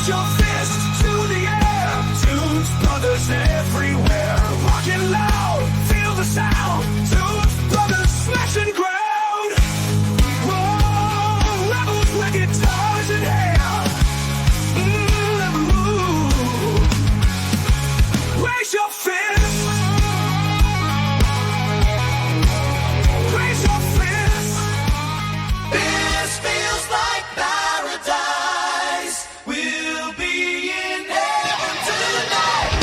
Raise your fist to the air. Tunes brothers everywhere. Rockin' loud, feel the sound. Tunes brothers smashing ground. Whoa, rebels with guitars in hand. Raise your fist. Raise your fist. This feels like paradise. We'll be in heaven tonight.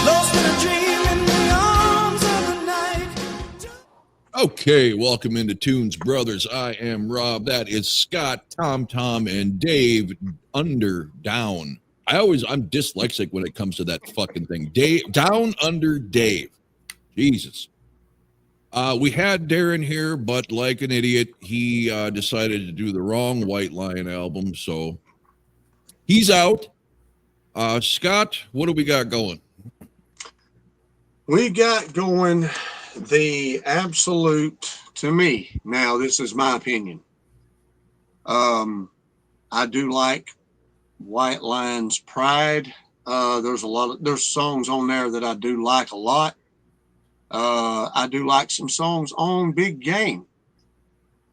Lost in a dream in the arms of the night. Okay, welcome into Tunes Brothers. I am Rob. That is Scott, Tom, and Dave. Under, down. I'm dyslexic when it comes to that fucking thing. Dave, down, under, Dave. Jesus. We had Darren here, but like an idiot, he decided to do the wrong White Lion album, so he's out. Scott, what do we got going? We got going the absolute, to me, now this is my opinion. I do like White Lion's Pride. There's songs on there that I do like a lot. I do like some songs on Big Game,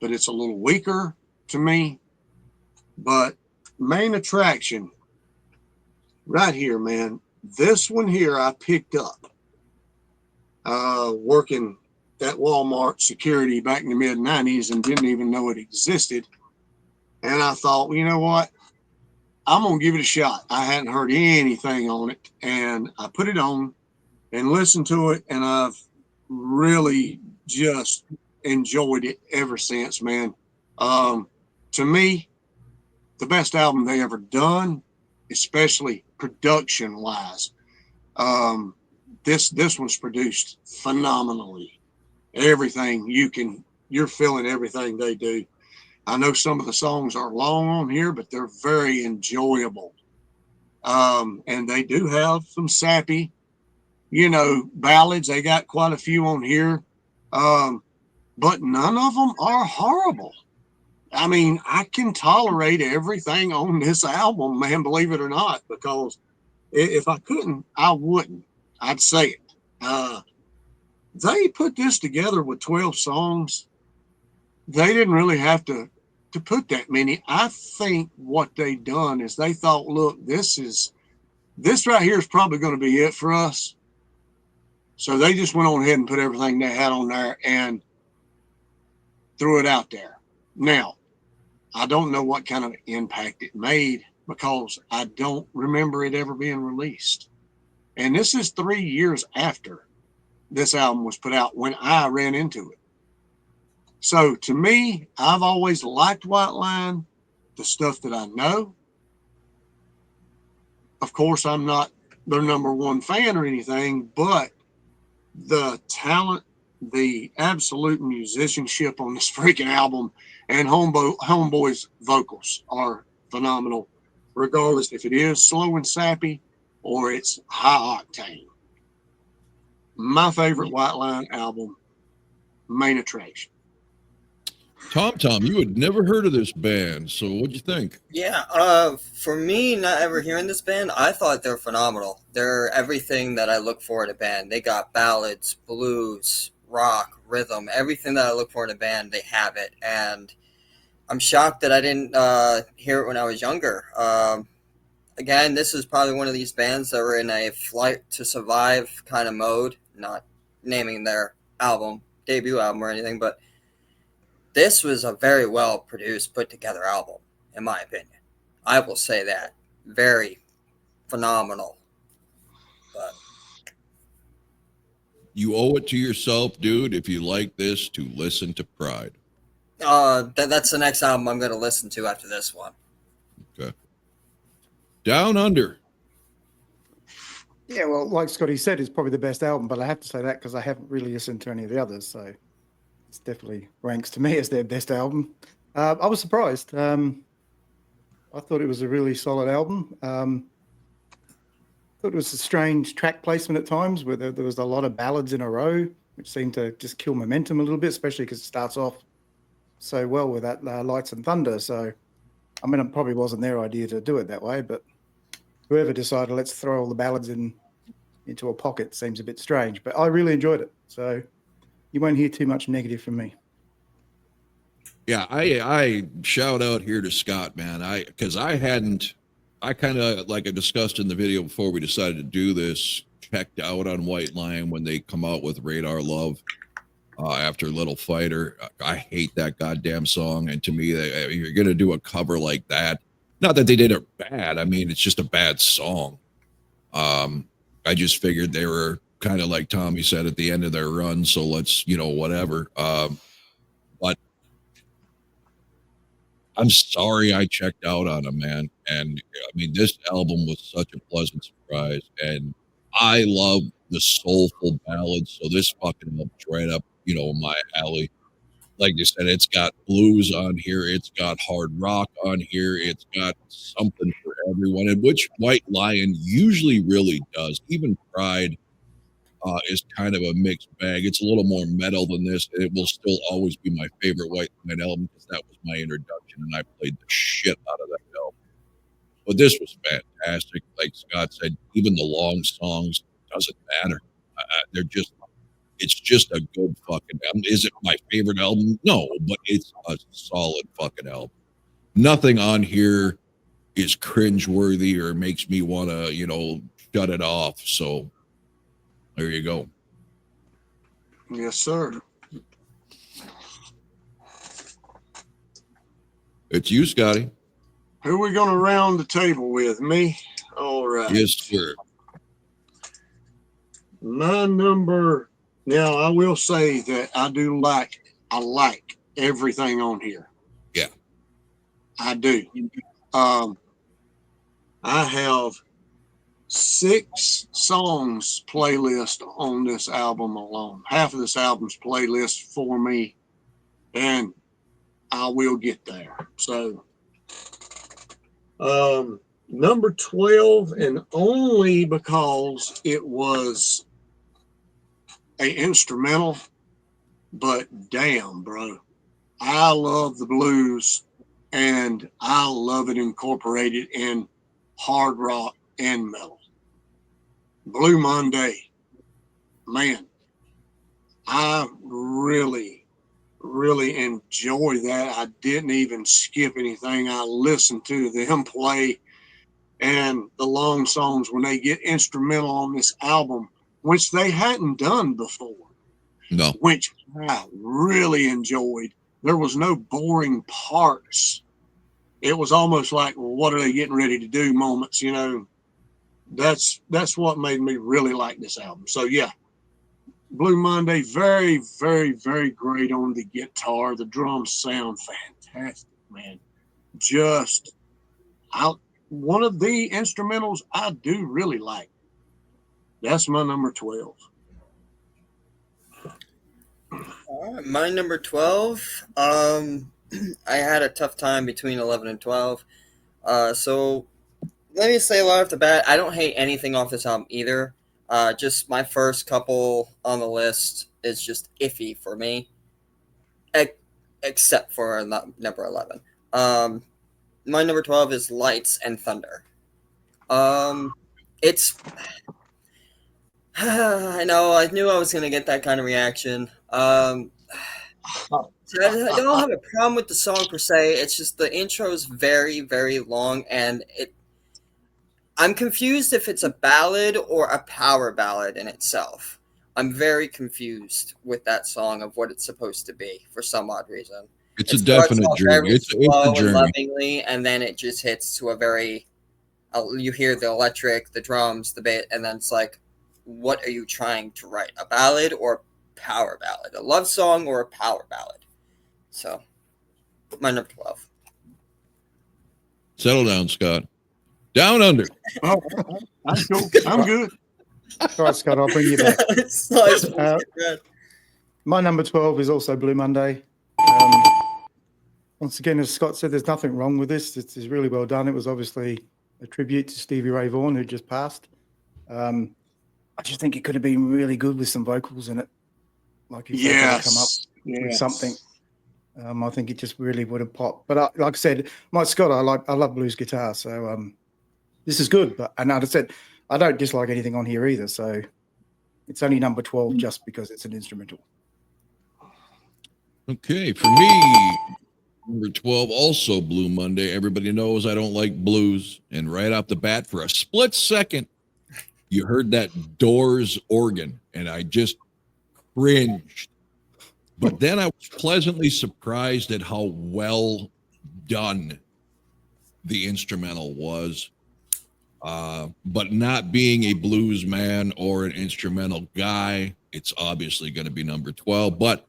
but it's a little weaker to me. But Main Attraction, right here, man. This one here I picked up working at Walmart security back in the mid-90s and didn't even know it existed. And I thought, well, you know what? I'm going to give it a shot. I hadn't heard anything on it. And I put it on and listened to it. And I've really just enjoyed it ever since, man. To me, the best album they ever done, especially production-wise. This one's produced phenomenally. Everything you're feeling everything they do. I know some of the songs are long on here, but they're very enjoyable. And they do have some sappy, ballads. They got quite a few on here. But none of them are horrible. I mean, I can tolerate everything on this album, man, believe it or not, because if I couldn't, I wouldn't. I'd say it. They put this together with 12 songs. They didn't really have to put that many. I think what they done is they thought, look, this right here is probably going to be it for us. So they just went on ahead and put everything they had on there and threw it out there. Now, I don't know what kind of impact it made because I don't remember it ever being released. And this is 3 years after this album was put out when I ran into it. So to me, I've always liked White Lion, the stuff that I know. Of course, I'm not their number one fan or anything, but the talent, the absolute musicianship on this freaking album and Homeboy's vocals are phenomenal, regardless if it is slow and sappy or it's high octane. My favorite White Lion album, Main Attraction. Tom, you had never heard of this band, so what'd you think? Yeah, for me, not ever hearing this band, I thought they're phenomenal. They're everything that I look for in a band. They got ballads, blues, rock, rhythm, everything that I look for in a band, they have it. And I'm shocked that I didn't hear it when I was younger. Again, this is probably one of these bands that were in a flight to survive kind of mode, not naming their debut album or anything, but this was a very well produced, put together album, in my opinion. I will say that. Very phenomenal. But You owe it to yourself, dude, if you like this, to listen to Pride. that's the next album I'm going to listen to after this one. Okay. Down Under. Yeah, well, like Scotty said, it's probably the best album, but I have to say that because I haven't really listened to any of the others, so it definitely ranks to me as their best album. I was surprised. I thought it was a really solid album. Thought it was a strange track placement at times where there was a lot of ballads in a row, which seemed to just kill momentum a little bit, especially because it starts off so well with that Lights and Thunder. So, I mean, it probably wasn't their idea to do it that way, but whoever decided let's throw all the ballads into a pocket seems a bit strange. But I really enjoyed it. So you won't hear too much negative from me. Yeah, I shout out here to Scott, man. Because I kind of, like I discussed in the video before we decided to do this, checked out on White Lion when they come out with Radar Love after Little Fighter. I hate that goddamn song. And to me, you're going to do a cover like that. Not that they did it bad. I mean, it's just a bad song. I just figured they were kind of like Tommy said at the end of their run. So let's, whatever. But I'm sorry I checked out on them, man. And I mean, this album was such a pleasant surprise. And I love the soulful ballads. So this fucking helped right up, my alley. Like you said, it's got blues on here. It's got hard rock on here. It's got something for everyone, and which White Lion usually really does. Even Pride is kind of a mixed bag. It's a little more metal than this. It will still always be my favorite White Lion album because that was my introduction, and I played the shit out of that album. But this was fantastic. Like Scott said, even the long songs doesn't matter. They're just. It's just a good fucking album. Is it my favorite album? No, but it's a solid fucking album. Nothing on here is cringeworthy or makes me want to, shut it off. So there you go. Yes, sir. It's you, Scotty. Who are we going to round the table with? Me? All right. Yes, sir. My number. Now, I will say that I like everything on here. Yeah. I do. I have 6 songs playlist on this album alone. Half of this album's playlist for me, and I will get there. So, number 12, and only because it was a instrumental, but damn, bro, I love the blues, and I love it incorporated in hard rock and metal. Blue Monday, man, I really, really enjoy that. I didn't even skip anything. I listened to them play, and the long songs when they get instrumental on this album, which they hadn't done before. No. Which I really enjoyed. There was no boring parts. It was almost like, well, what are they getting ready to do moments, That's what made me really like this album. So yeah, Blue Monday, very, very, very great on the guitar. The drums sound fantastic, man. Just one of the instrumentals I do really like. That's my number 12. All right, my number 12. I had a tough time between 11 and 12. So let me say right off the bat, I don't hate anything off this album either. Just my first couple on the list is just iffy for me, except for number 11. My number 12 is Lights and Thunder. It's I know. I knew I was going to get that kind of reaction. I don't have a problem with the song per se. It's just the intro is very, very long, and I'm confused if it's a ballad or a power ballad in itself. I'm very confused with that song of what it's supposed to be for some odd reason. It's a definite journey. It's a journey. Lovingly, and then it just hits to a very. You hear the electric, the drums, the bass, and then it's like, what are you trying to write? A ballad or a power ballad? A love song or a power ballad? So, my number 12. Settle down, Scott. Down under. Oh, that's cool. I'm good. All right, Scott, I'll bring you back. My number 12 is also Blue Monday. Once again, as Scott said, there's nothing wrong with this. It's really well done. It was obviously a tribute to Stevie Ray Vaughan, who just passed. I just think it could have been really good with some vocals in it. Like if they could have come up with something. I think it just really would have popped. But like I said, Mike Scott, I love blues guitar, so this is good. But and I said I don't dislike anything on here either. So it's only number 12 just because it's an instrumental. Okay, for me, number 12, also Blue Monday. Everybody knows I don't like blues. And right off the bat, for a split second, you heard that Doors organ, and I just cringed. But then I was pleasantly surprised at how well done the instrumental was. But not being a blues man or an instrumental guy, it's obviously going to be number 12. But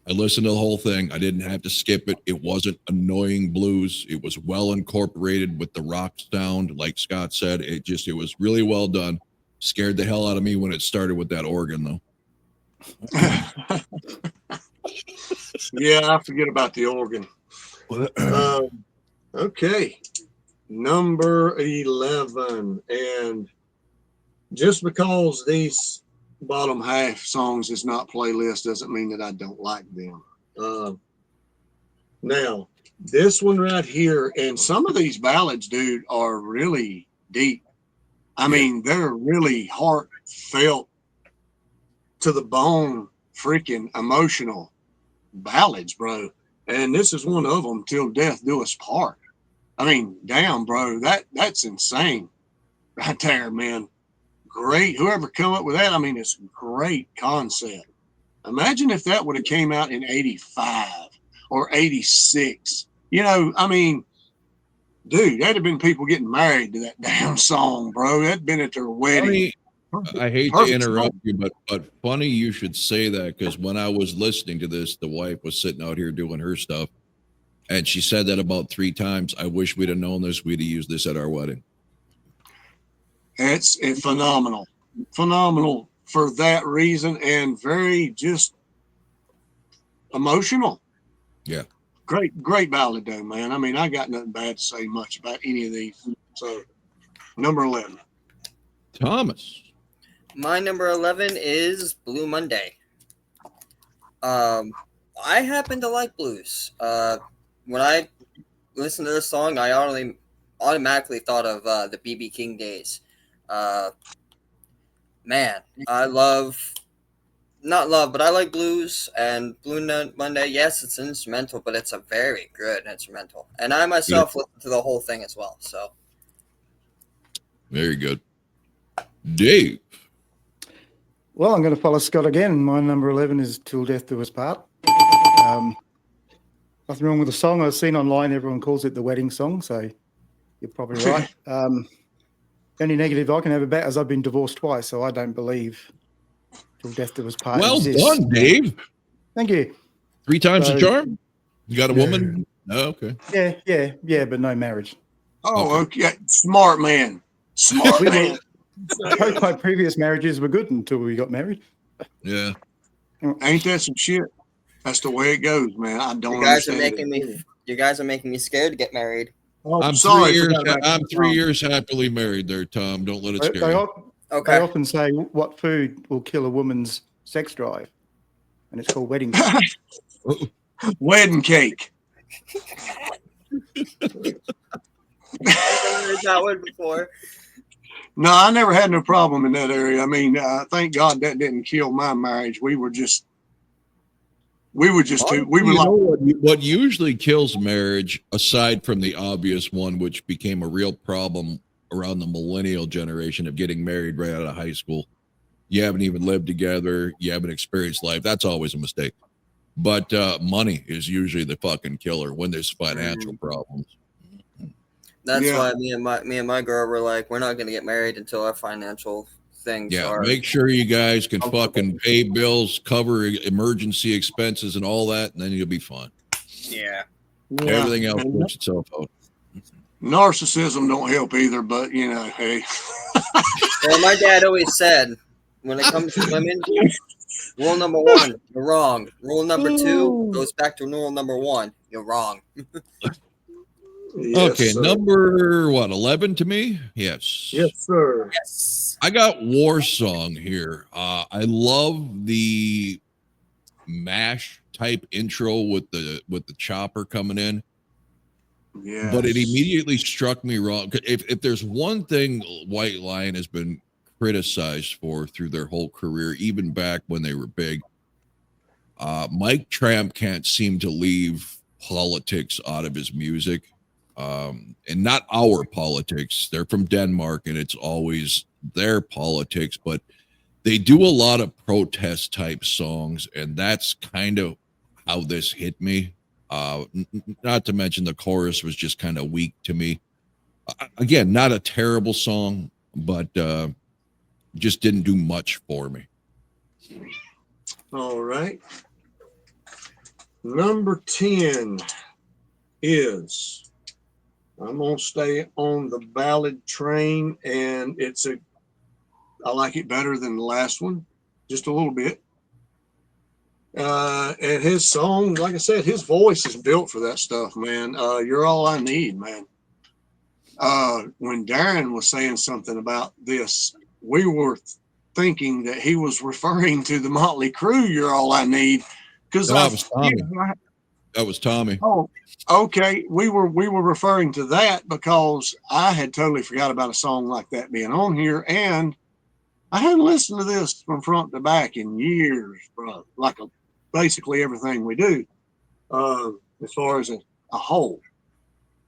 I listened to the whole thing. I didn't have to skip it. It wasn't annoying blues. It was well incorporated with the rock sound, like Scott said. It was really well done. Scared the hell out of me when it started with that organ, though. Yeah, I forget about the organ. Okay, number 11, and just because these bottom half songs is not playlist doesn't mean that I don't like them. Now, this one right here, and some of these ballads, dude, are really deep. I mean, they're really heartfelt to the bone, freaking emotional ballads, bro. And this is one of them, Till Death Do Us Part. I mean, damn, bro, that's insane right there, man. Great. Whoever come up with that, I mean, it's a great concept. Imagine if that would have came out in 85 or 86. You know, I mean, dude, that'd have been people getting married to that damn song, bro. That'd been at their wedding. I hate to interrupt you, but funny you should say that, because when I was listening to this, the wife was sitting out here doing her stuff, and she said that about 3 times. I wish we'd have known this. We'd have used this at our wedding. It's phenomenal for that reason, and very just emotional. Yeah. Great ballad, though, man. I mean, I got nothing bad to say much about any of these. So, number 11. Thomas. My number 11 is Blue Monday. I happen to like blues. When I listened to this song, I automatically thought of the B.B. King days. Man, I like blues, and Blue Monday, yes, it's an instrumental, but it's a very good instrumental. And I myself listened to the whole thing as well. So Very good. Dave. Well, I'm going to follow Scott again. My number 11 is Till Death Do Us Part. Nothing wrong with the song. I've seen online everyone calls it the wedding song, so you're probably right. Only negative I can have about is I've been divorced twice, so I don't believe Till Death Do Us Part exists. Well done, Dave. Thank you. 3 times the charm? You got a woman? Oh, okay. Yeah, but no marriage. Oh, okay. Smart man. Smart man. Both my previous marriages were good until we got married. Yeah. Ain't that some shit? That's the way it goes, man. I don't. You guys are making me scared to get married. Oh, I'm sorry. 3 years. I'm 3 years happily married there, Tom. Don't let it scare you. They often say, "What food will kill a woman's sex drive?" And it's called wedding cake. Wedding cake. I've heard that one before. No, I never had no problem in that area. I mean, thank God that didn't kill my marriage. We were just too. We were like, what usually kills marriage, aside from the obvious one, which became a real problem around the millennial generation of getting married right out of high school. You haven't even lived together. You haven't experienced life. That's always a mistake. But money is usually the fucking killer when there's financial problems. That's why me and my girl were like, we're not going to get married until our financial things are. Make sure you guys can fucking pay bills, cover emergency expenses and all that, and then you'll be fine. Yeah. Everything else works itself out. Narcissism don't help either, but you know, hey. Well, my dad always said, when it comes to women, Rule number one, you're wrong. Rule number two Ooh. goes back to rule number one. You're wrong. Yes, Okay, sir. number what, 11 to me? Yes. Yes, sir. Yes. I got War Song here. I love the mash type intro with the chopper coming in, Yes. but it immediately struck me wrong. If there's one thing White Lion has been criticized for through their whole career, even back when they were big, Mike Tramp can't seem to leave politics out of his music. And not our politics. They're from Denmark, and it's always their politics, but they do a lot of protest type songs, and that's kind of how this hit me. Not to mention the chorus was just kind of weak to me. Again, not a terrible song, but just didn't do much for me. All right. Number 10 is, I'm going to stay on the ballad train, and I like it better than the last one, just a little bit. And his song, like I said, his voice is built for that stuff, man. You're All I Need, man. When Darren was saying something about this, we were thinking that he was referring to the Motley Crue, You're All I Need. Because that was Tommy. That was Tommy. Oh, okay. We were referring to that because I had totally forgot about a song like that being on here, and I hadn't listened to this from front to back in years, bro. Basically everything we do, as far as a whole.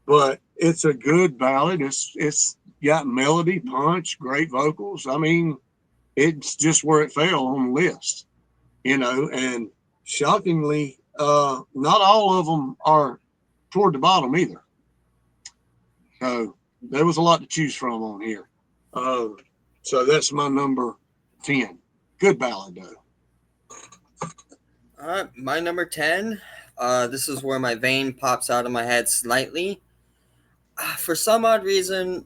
But it's a good ballad. It's got melody, punch, great vocals. I mean, it's just where it fell on the list, and shockingly, not all of them are toward the bottom either. So there was a lot to choose from on here. So that's my number 10. Good ballad, though. All right, my number 10. This is where my vein pops out of my head slightly. For some odd reason,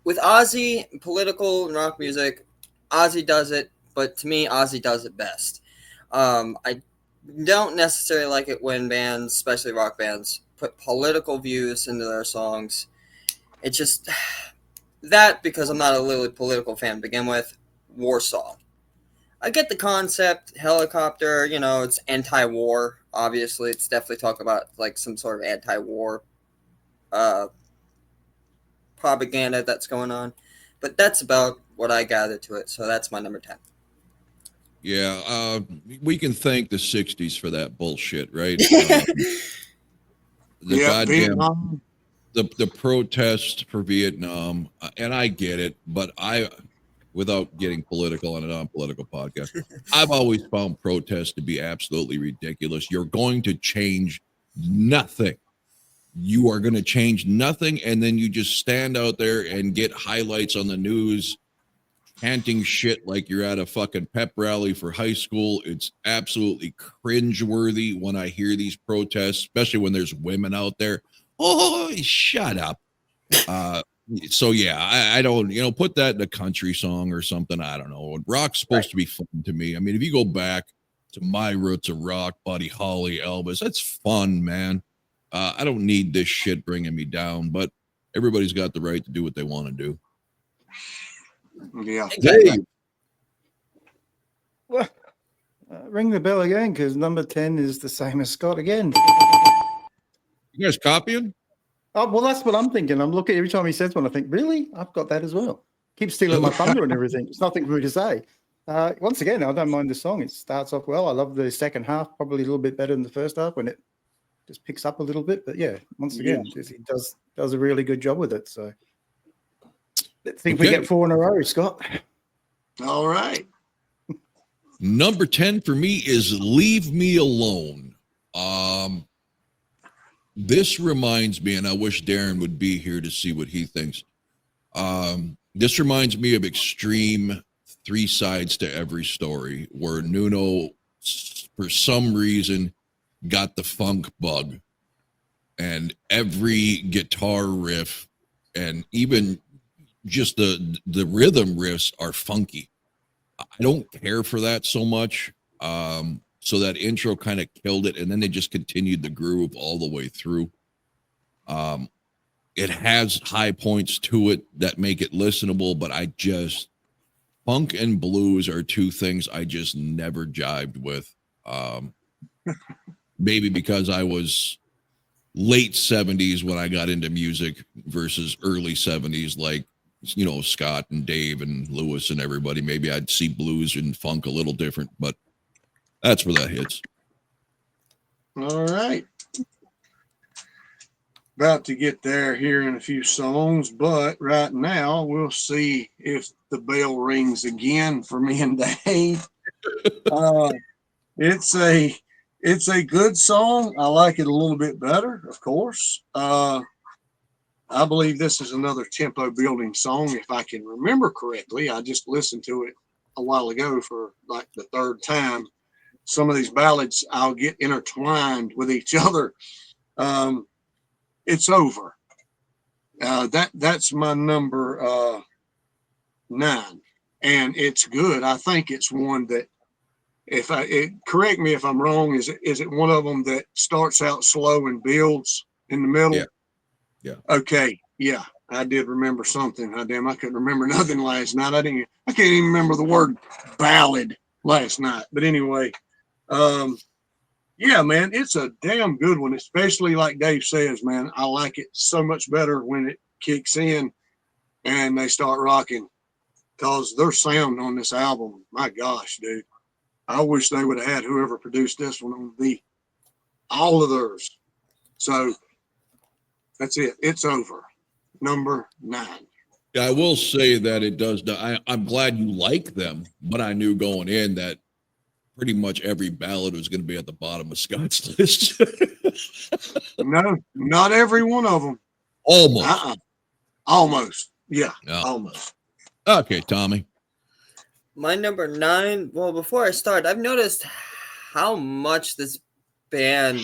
with Ozzy, political and rock music, Ozzy does it, but to me, Ozzy does it best. I don't necessarily like it when bands, especially rock bands, put political views into their songs. It's just that, because I'm not a really political fan to begin with. War Song. I get the concept, helicopter, it's anti-war. Obviously, it's definitely talking about like some sort of anti-war propaganda that's going on. But that's about what I gathered to it. So that's my number 10. Yeah, we can thank the 60s for that bullshit, right? The goddamn Vietnam. the protest for Vietnam, and I get it, but without getting political on a non-political podcast, I've always found protests to be absolutely ridiculous. You're going to change nothing. You are going to change nothing, and then you just stand out there and get highlights on the news chanting shit like you're at a fucking pep rally for high school. It's absolutely cringeworthy when I hear these protests, especially when there's women out there. Oh, shut up. So yeah, I don't, put that in a country song or something. I don't know. Rock's supposed to be fun to me. I mean, if you go back to my roots of rock, Buddy Holly, Elvis, that's fun, man. I don't need this shit bringing me down, but everybody's got the right to do what they want to do. Yeah. Dave. Well, ring the bell again, because number 10 is the same as Scott again. You guys copying? Oh, well, that's what I'm thinking. I'm looking every time he says one, I think, really? I've got that as well. Keep stealing my thunder and everything. It's nothing for me to say. Once again, I don't mind the song. It starts off well. I love the second half, probably a little bit better than the first half when it just picks up a little bit. But yeah, once again, he does a really good job with it. So let's see if we get 4 in a row, Scott. All right. Number 10 for me is Leave Me Alone. This reminds me, and I wish Darren would be here to see what he thinks. This reminds me of Extreme, 3 Sides to Every Story, where Nuno, for some reason, got the funk bug. And every guitar riff and even just the rhythm riffs are funky. I don't care for that so much. So that intro kind of killed it, and then they just continued the groove all the way through. It has high points to it that make it listenable, but funk and blues are two things I just never jived with. Maybe because I was late 70s when I got into music versus early 70s, like, Scott and Dave and Lewis and everybody. Maybe I'd see blues and funk a little different, but that's where that hits. All right. About to get there here in a few songs, but right now we'll see if the bell rings again for me and Dave. It's a good song. I like it a little bit better, of course. I believe this is another tempo building song, if I can remember correctly. I just listened to it a while ago for like the third time. Some of these ballads I'll get intertwined with each other. It's over. That's my number 9, and it's good. I think it's one that, correct me if I'm wrong, is it one of them that starts out slow and builds in the middle? Yeah. Okay. Yeah, I did remember something. I couldn't remember nothing last night. I can't even remember the word ballad last night. But anyway, yeah, man, it's a damn good one, especially like Dave says, man. I like it so much better when it kicks in and they start rocking, because their sound on this album, my gosh, dude. I wish they would have had whoever produced this one on all of theirs. So that's it. It's over. Number 9. Yeah, I will say that it does. I'm glad you like them, but I knew going in that pretty much every ballad was going to be at the bottom of Scott's list. No, not every one of them. Almost. Almost. Yeah, No. almost. Okay, Tommy. My number 9. Well, before I start, I've noticed how much this band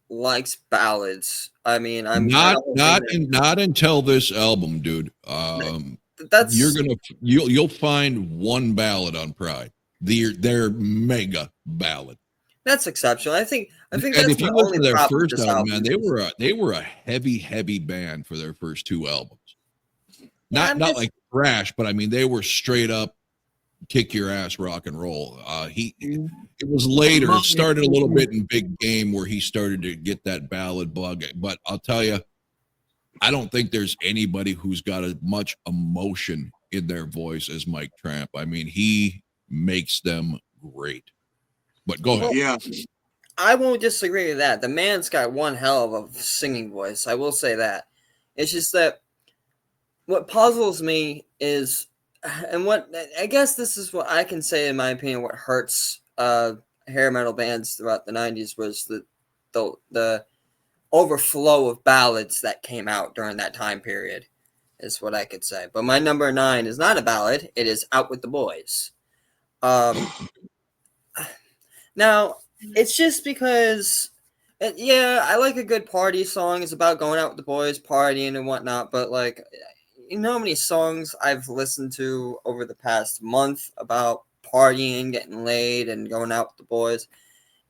likes ballads. I mean, not until this album, dude. You'll find one ballad on Pride. Their mega ballad. That's exceptional. I think And that's if you my listen only to their problem with first this album, man, album. they were a heavy band for their first 2 albums. Yeah, Not like thrash, but I mean they were straight up kick your ass rock and roll. It was later. It started a little bit in Big Game where he started to get that ballad bug. But I'll tell you, I don't think there's anybody who's got as much emotion in their voice as Mike Tramp. I mean, he makes them great. But go ahead. Yeah. I won't disagree with that. The man's got one hell of a singing voice. I will say that. It's just that what puzzles me is, and what I guess this is what I can say in my opinion, what hurts hair metal bands throughout the 90s was the overflow of ballads that came out during that time period, is what I could say. But my number 9 is not a ballad. It is Out with the Boys. Now, it's just because, yeah, I like a good party song. It's about going out with the boys, partying and whatnot. But, like, you know how many songs I've listened to over the past month about partying, getting laid, and going out with the boys?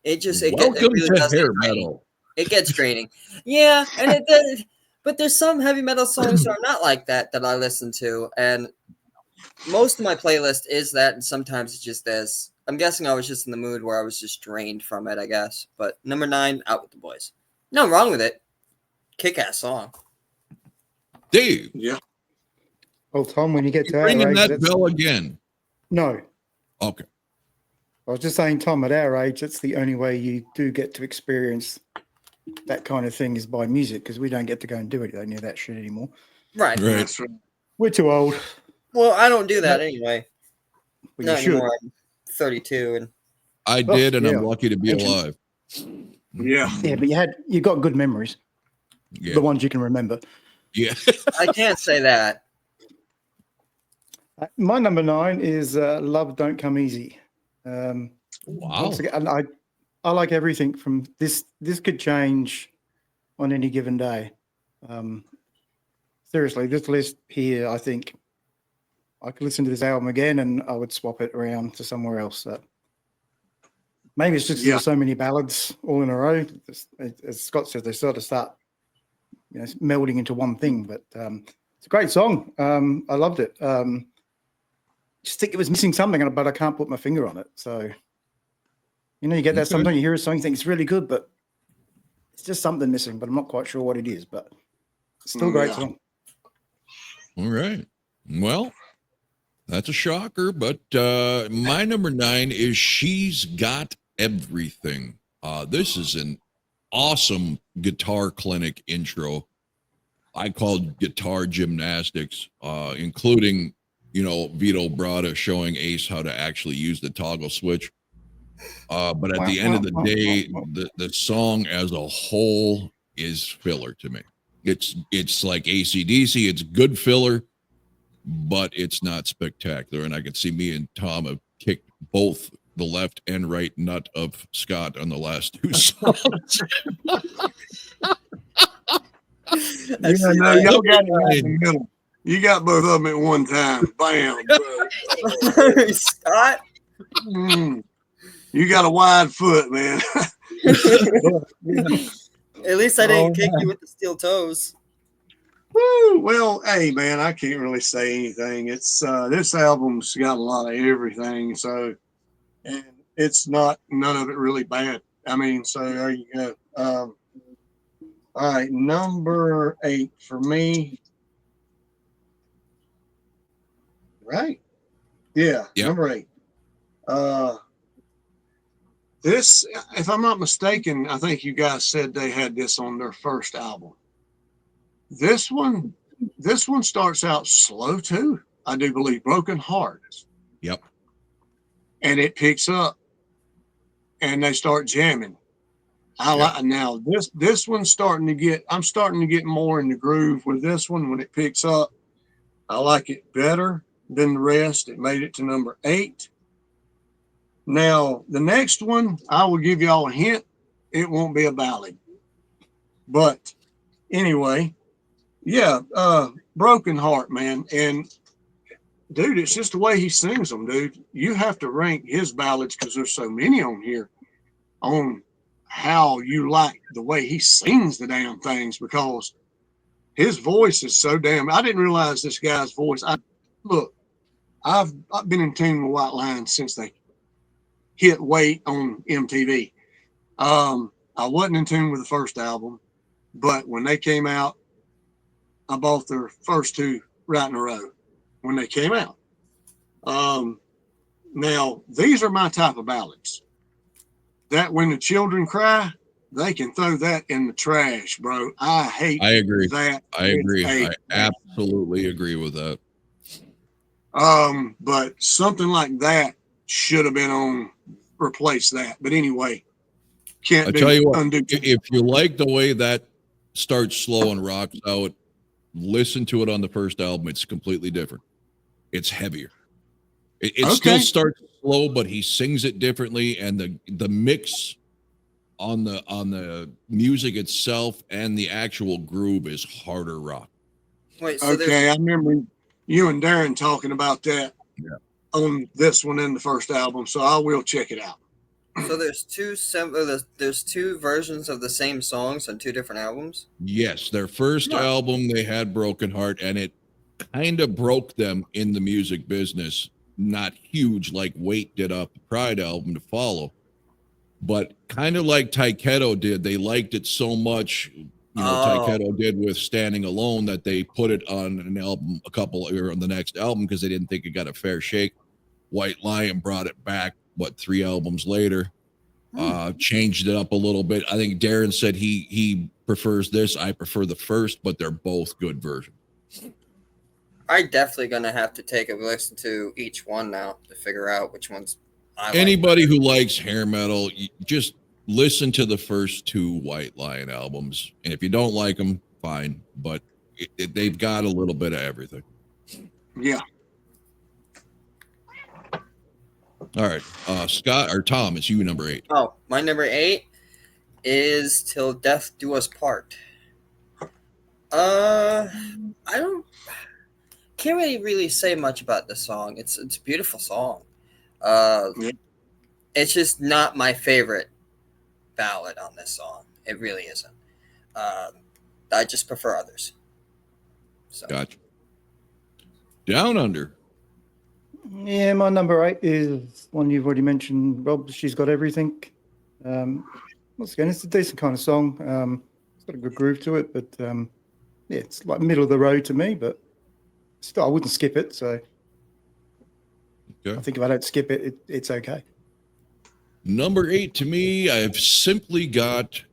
It really does hair get draining. metal. It gets draining. Yeah, and it does. But there's some heavy metal songs that are not like that I listen to. And most of my playlist is that, and sometimes it's just this. I'm guessing I was just in the mood where I was just drained from it, I guess. But number 9, Out with the Boys. Nothing wrong with it. Kick-ass song. Dave. Yeah. Well, Tom, when you get to our Ringing age, that bell again. No. Okay. I was just saying, Tom, at our age, that's the only way you do get to experience that kind of thing is by music, because we don't get to go and do any of that shit anymore. Right. That's right. We're too old. Well, I don't do that anyway. Well, Not you should. anymore. I'm 32 and I did, and yeah. I'm lucky to be alive. Yeah. Yeah, but you got good memories. Yeah. The ones you can remember. Yeah. I can't say that. My number 9 is Love Don't Come Easy. Wow. Once again, I like everything from this. This could change on any given day. Seriously, this list here, I think, I could listen to this album again and I would swap it around to somewhere else. Maybe it's just there's so many ballads all in a row. As Scott said, they sort of start, melding into one thing. But it's a great song. I loved it. Just think it was missing something, but I can't put my finger on it. So, you get that sometimes you hear a song, you think it's really good, but it's just something missing. But I'm not quite sure what it is. But it's still a great song. All right. Well, that's a shocker. But my number 9 is She's Got Everything. This is an awesome guitar clinic intro. I called guitar gymnastics, including, Vito Bratta showing Ace how to actually use the toggle switch. But at the end of the day, the song as a whole is filler to me. It's like AC/DC. It's good filler, but it's not spectacular. And I could see me and Tom have kicked both the left and right nut of Scott on the last 2 songs. Y'all got it in the middle. You got both of them at one time. Bam. Scott? You got a wide foot, man. At least I didn't kick you with the steel toes. Woo, well, hey, man, I can't really say anything. It's this album's got a lot of everything, and it's none of it really bad. I mean, so there you go. All right, number 8 for me. Right? Yeah, yep. Number 8. This, if I'm not mistaken, I think you guys said they had this on their first album. This one starts out slow too. I do believe Broken Hearts. Yep. And it picks up, and they start jamming. Now this one's starting to get. I'm starting to get more in the groove with this one when it picks up. I like it better than the rest. It made it to number 8. Now, the next one, I will give y'all a hint. It won't be a ballad. But anyway, Broken Heart, man. And, dude, it's just the way he sings them, dude. You have to rank his ballads, because there's so many on here, on how you like the way he sings the damn things, because his voice is so damn. I didn't realize this guy's voice. I've been in tune with White Lion since they hit weight on MTV. I wasn't in tune with the first album, but when they came out, I bought their first 2 right in a row when they came out. Now, these are my type of ballads. That When the Children Cry, they can throw that in the trash, bro. I agree. That. I agree. I absolutely agree with that. But something like that should have been on, replace that. But anyway, I'll tell you what, if you like the way that starts slow and rocks out, listen to it on the first album. It's completely different. It's heavier. It still starts slow, but he sings it differently, and the mix on the music itself and the actual groove is harder rock. Wait, so I remember you and Darren talking about that on this one in the first album, so I will check it out. So there's two versions of the same songs on 2 different albums? Yes, their first album, they had Broken Heart, and it kind of broke them in the music business. Not huge like Weight did off the Pride album to follow, but kind of like Taiketo did. They liked it so much, Taiketo did with Standing Alone, that they put it on an album on the next album because they didn't think it got a fair shake. White Lion brought it back, 3 albums later, changed it up a little bit. I think Darren said he prefers this. I prefer the first, but they're both good versions. I'm definitely going to have to take a listen to each one now to figure out which ones I Anybody who likes hair metal, just listen to the first 2 White Lion albums. And if you don't like them, fine. But they've got a little bit of everything. Yeah. All right. Scott or Tom, it's you, number 8. Oh, my number 8 is Till Death Do Us Part. can't really say much about this song. It's a beautiful song. Uh, Yeah. it's just not my favorite ballad on this song. It really isn't. I just prefer others. So Gotcha. Down Under. Yeah, my number 8 is one you've already mentioned, Rob. She's Got Everything. Once again, it's a decent kind of song. It's got a good groove to it, but yeah, it's like middle of the road to me, but still, I wouldn't skip it. So Okay. I think if I don't skip it, it's okay. Number 8 to me, I've simply got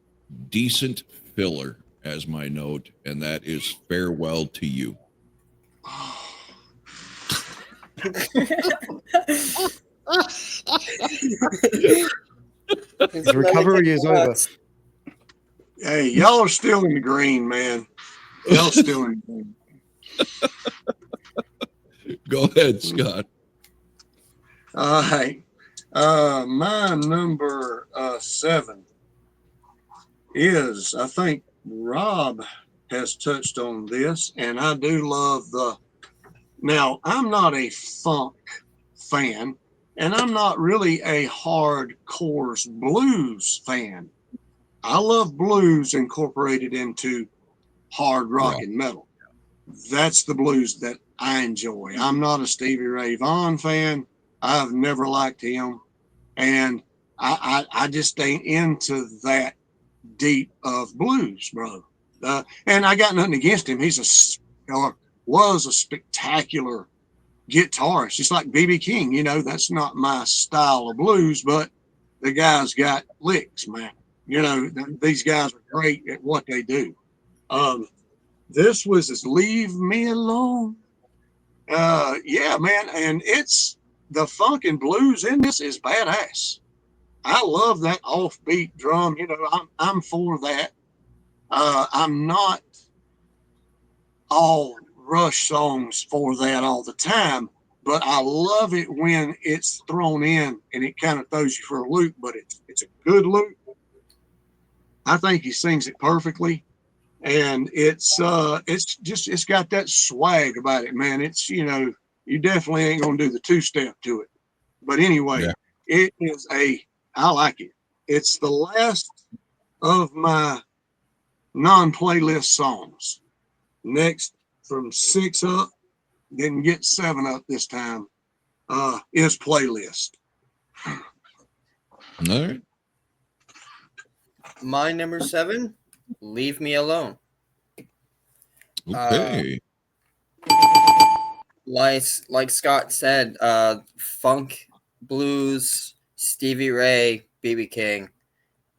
decent filler as my note, and that is Farewell to You. His recovery is over. Hey, y'all are still in the green, man. Y'all still in the green. Go ahead, Scott. All right. My number 7 is, I think Rob has touched on this, and I do love now, I'm not a funk fan, and I'm not really a hardcore blues fan. I love blues incorporated into hard rock and metal. That's the blues that I enjoy. I'm not a Stevie Ray Vaughan fan. I've never liked him. And I just ain't into that deep of blues, bro. And I got nothing against him. Was a spectacular guitarist, just like B.B. King. You know, that's not my style of blues, but the guy's got licks, man. You know, these guys are great at what they do. This was his Leave Me Alone. Yeah, man. And it's the funk and blues in this is badass. I love that offbeat drum. You know, I'm for that. I'm not all Rush songs for that all the time, but I love it when it's thrown in and it kind of throws you for a loop, but it's a good loop. I think he sings it perfectly. And it's got that swag about it, man. It's, you know, you definitely ain't gonna do the 2-step to it. But anyway, It is I like it. It's the last of my non-playlist songs. Next from 6 up, didn't get 7 up this time, is playlist. All right. My number 7, Leave Me Alone. Okay. Like Scott said, funk, blues, Stevie Ray, B.B. King.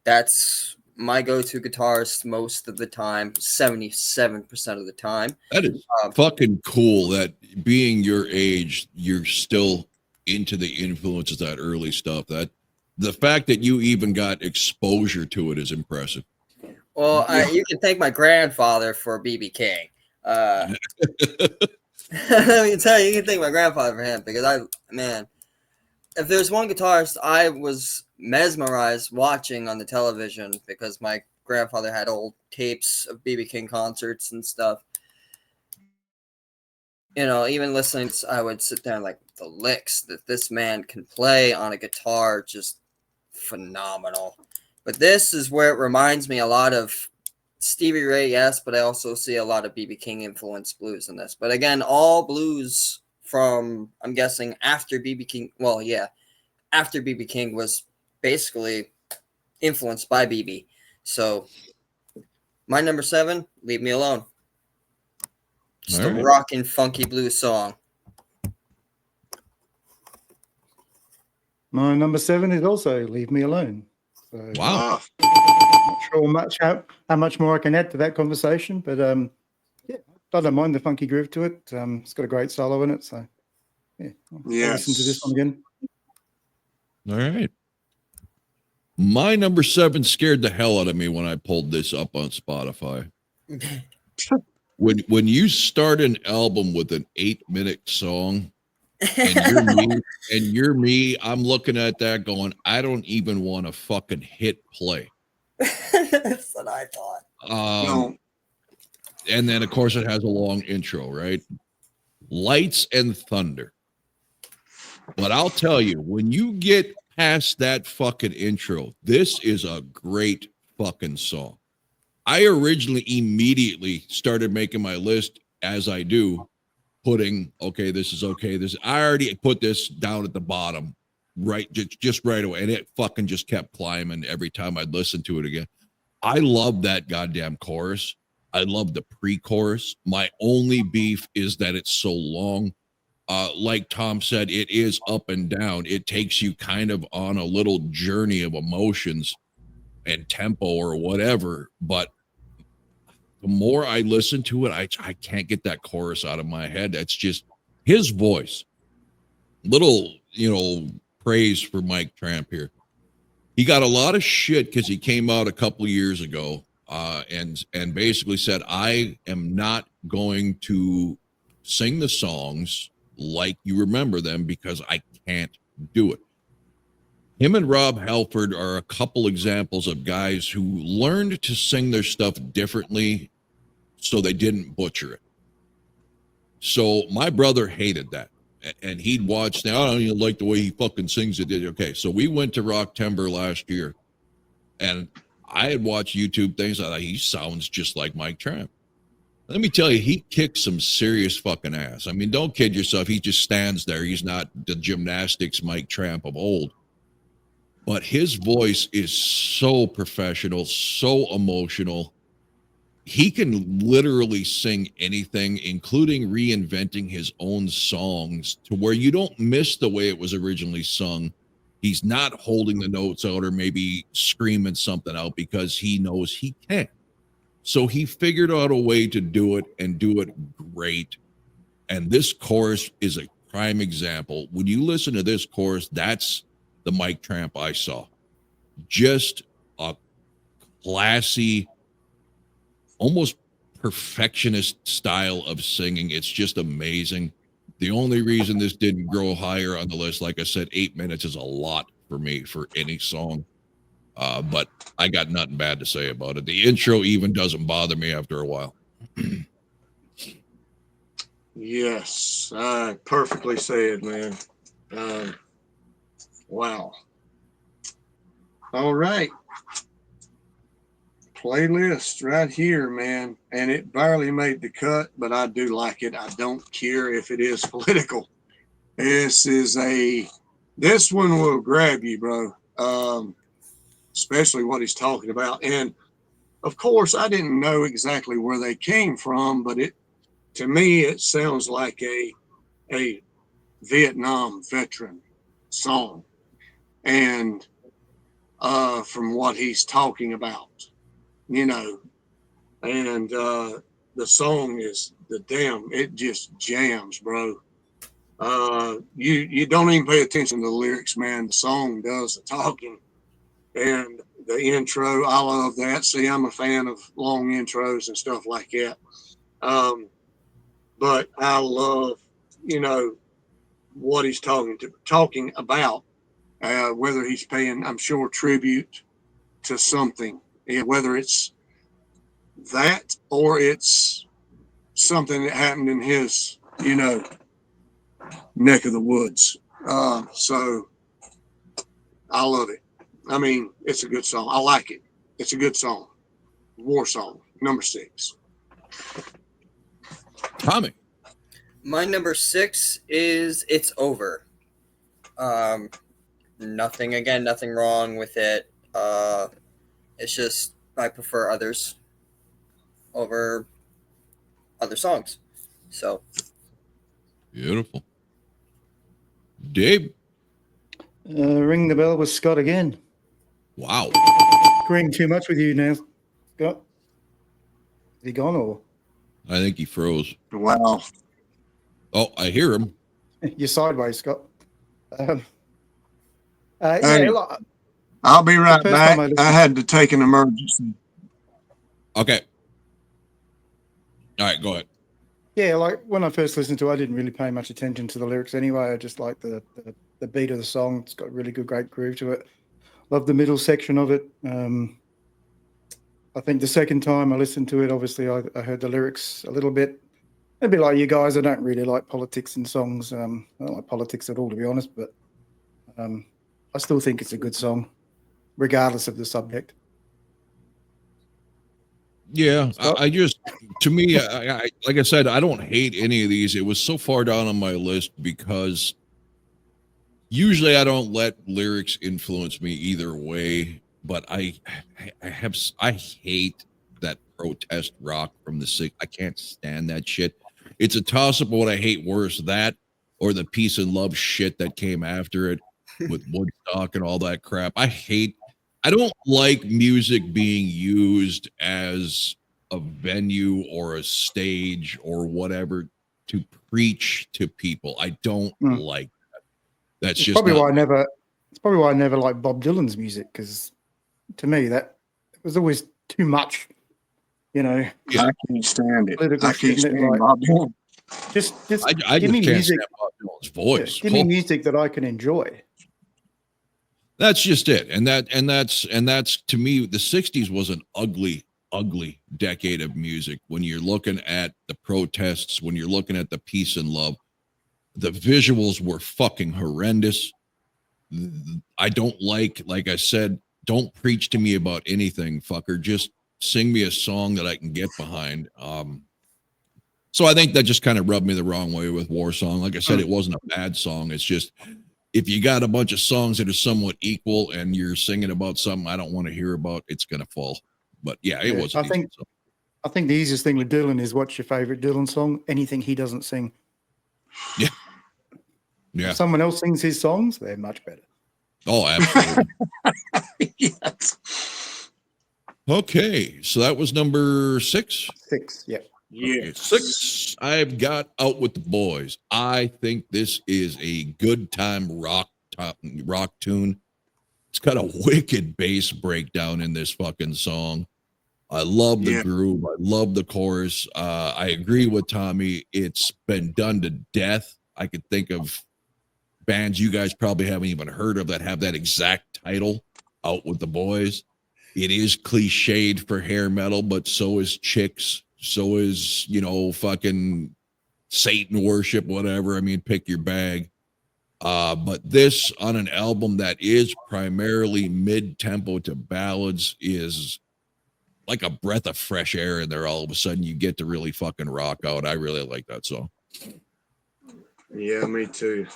That's my go-to guitarist most of the time, 77% of the time. That is fucking cool that being your age, you're still into the influences of that early stuff. That the fact that you even got exposure to it is impressive. Well, you can thank my grandfather for B.B. King. Let me tell you can thank my grandfather for him because if there's one guitarist I was mesmerized watching on the television because my grandfather had old tapes of B.B. King concerts and stuff. You know, even listening, I would sit there and like the licks that this man can play on a guitar, just phenomenal. But this is where it reminds me a lot of Stevie Ray, yes, but I also see a lot of B.B. King influenced blues in this. But again, all blues from, I'm guessing, after B.B. King. Well, yeah, after B.B. King was basically influenced by B.B. So my number 7, Leave Me Alone. Just a rockin' funky blues song. My number 7 is also Leave Me Alone. So, Wow. Not sure how much more I can add to that conversation, but yeah, I don't mind the funky groove to it. It's got a great solo in it, so yeah, I'll listen to this one again. All right. My number 7 scared the hell out of me when I pulled this up on Spotify. When you start an album with an 8-minute song and you're me, I'm looking at that going, I don't even want to fucking hit play. That's what I thought. No. And then of course it has a long intro, right? Lights and Thunder. But I'll tell you, when you get past that fucking intro, this is a great fucking song. I originally immediately started making my list, as I do, putting, okay, this is okay. I already put this down at the bottom, right, just right away. And it fucking just kept climbing every time I'd listen to it again. I love that goddamn chorus. I love the pre-chorus. My only beef is that it's so long. Like Tom said, it is up and down. It takes you kind of on a little journey of emotions and tempo or whatever. But the more I listen to it, I can't get that chorus out of my head. That's just his voice. Little, praise for Mike Tramp here. He got a lot of shit because he came out a couple of years ago and basically said, I am not going to sing the songs like you remember them because I can't do it. Him and Rob Halford are a couple examples of guys who learned to sing their stuff differently so they didn't butcher it. So my brother hated that. And he'd watch, now I don't even like the way he fucking sings it. Okay, so we went to Rock Timber last year, and I had watched YouTube things. I thought he sounds just like Mike Tramp. Let me tell you, he kicks some serious fucking ass. I mean, don't kid yourself. He just stands there. He's not the gymnastics Mike Tramp of old. But his voice is so professional, so emotional. He can literally sing anything, including reinventing his own songs to where you don't miss the way it was originally sung. He's not holding the notes out or maybe screaming something out because he knows he can. So he figured out a way to do it and do it great. And this chorus is a prime example. When you listen to this chorus, that's the Mike Tramp I saw. Just a classy, almost perfectionist style of singing. It's just amazing. The only reason this didn't grow higher on the list, like I said, 8 minutes is a lot for me for any song. But I got nothing bad to say about it. The intro even doesn't bother me after a while. Yes, perfectly said, man. Wow. All right. Playlist right here, man. And it barely made the cut, but I do like it. I don't care if it is political. This one will grab you, bro. Especially what he's talking about. And of course, I didn't know exactly where they came from, but to me, it sounds like a Vietnam veteran song. And from what he's talking about, and the song is it just jams, bro. You don't even pay attention to the lyrics, man. The song does the talking. And the intro, I love that. See, I'm a fan of long intros and stuff like that. But I love, what he's talking about, whether he's paying, I'm sure, tribute to something, whether it's that or it's something that happened in his, neck of the woods. So I love it. I mean, it's a good song. I like it. It's a good song. War song, number 6. Tommy. My number 6 is It's Over. Nothing wrong with it. It's just I prefer others over other songs. So Beautiful. Dave. Ring the bell with Scott again. Wow. Agreeing too much with you now, Scott. Is he gone or? I think he froze. Wow. Oh, I hear him. You're sideways, Scott. Hey, look, I'll be right first back. time I listened- I had to take an emergency. Okay. All right, go ahead. Yeah, like when I first listened to it, I didn't really pay much attention to the lyrics anyway. I just like the beat of the song. It's got a really good, great groove to it. Love the middle section of it. I think the second time I listened to it, obviously I heard the lyrics a little bit. A bit like you guys, I don't really like politics in songs. I don't like politics at all, to be honest, but I still think it's a good song, regardless of the subject. Yeah, Scott? I just, to me, like I said, I don't hate any of these. It was so far down on my list because usually I don't let lyrics influence me either way. But I hate that protest rock from the '60s. I can't stand that shit. It's a toss up of what I hate worse, that or the peace and love shit that came after it with Woodstock and all that crap. I don't like music being used as a venue or a stage or whatever to preach to people. I don't like that. That's It's just probably not why I never. It's probably why I never liked Bob Dylan's music, because to me that it was always too much. You know, Yeah. I can't stand it. political I shit. can't in it, stand like, Bob Dylan. just I give just me can't music. stand Bob Dylan's Yeah, voice. give me Oh, music that I can enjoy. that's just it. And that's to me, the 60s was an ugly, ugly decade of music. When you're looking at the protests, when you're looking at the peace and love, the visuals were fucking horrendous. I don't like I said, don't preach to me about anything, fucker. Just sing me a song that I can get behind. So I think that just kind of rubbed me the wrong way with War Song. Like I said, it wasn't a bad song. It's just if you got a bunch of songs that are somewhat equal and you're singing about something I don't want to hear about, it's gonna fall. But yeah, it Yeah, was a decent song. I think the easiest thing with Dylan is, what's your favorite Dylan song? Anything he doesn't sing. Yeah. Yeah. If someone else sings his songs, they're much better. Oh, absolutely. Yes. Okay, so that was number 6. 6, yeah. Yeah. Okay, 6. I've got Out with the Boys. I think this is a good time rock tune. It's got a wicked bass breakdown in this fucking song. I love the groove. I love the chorus. I agree with Tommy. It's been done to death. I could think of bands you guys probably haven't even heard of that have that exact title, Out with the Boys. It is cliched for hair metal, but so is Chicks. So is, fucking Satan worship, whatever. I mean, pick your bag. But this on an album that is primarily mid-tempo to ballads is like a breath of fresh air in there. All of a sudden you get to really fucking rock out. I really like that song. Yeah, me too.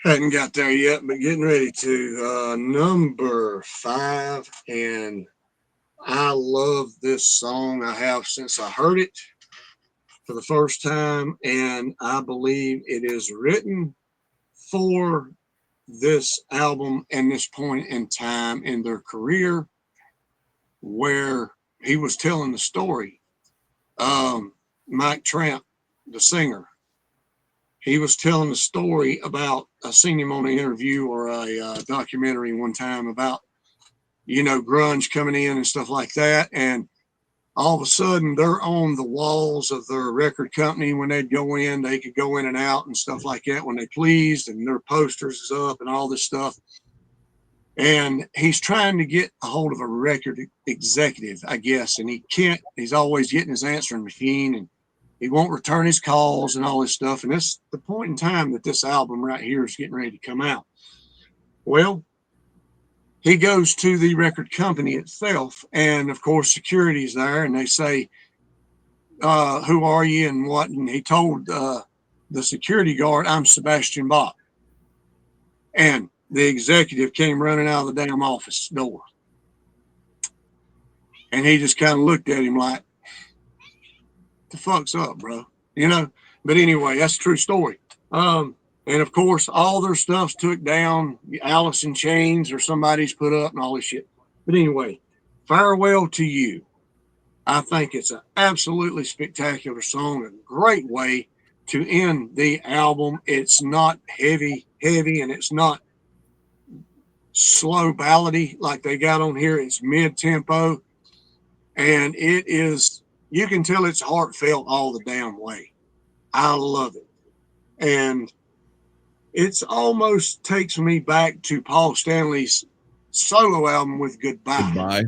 Hadn't got there yet, but getting ready to. Number 5, and I love this song. I have since I heard it for the first time, and I believe it is written for this album and this point in time in their career where he was telling the story. Mike Tramp, the singer, he was telling the story about, I seen him on an interview or a documentary one time about, grunge coming in and stuff like that. And all of a sudden they're on the walls of their record company. When they'd go in, they could go in and out and stuff like that when they pleased, and their posters is up and all this stuff. And he's trying to get a hold of a record executive, I guess, and he can't. He's always getting his answering machine, and he won't return his calls and all this stuff. And that's the point in time that this album right here is getting ready to come out. Well, he goes to the record company itself, and of course security's there, and they say, who are you and what? And he told the security guard, I'm Sebastian Bach. And the executive came running out of the damn office door, and he just kind of looked at him like, the fuck's up, bro? But anyway, that's a true story. And of course, all their stuff's took down. Alice in Chains or somebody's put up and all this shit. But anyway, Farewell to You. I think it's an absolutely spectacular song, a great way to end the album. It's not heavy, and it's not slow ballady like they got on here. It's mid-tempo, and it is, you can tell it's heartfelt all the damn way. I love it. And it's almost takes me back to Paul Stanley's solo album with Goodbye. Goodbye.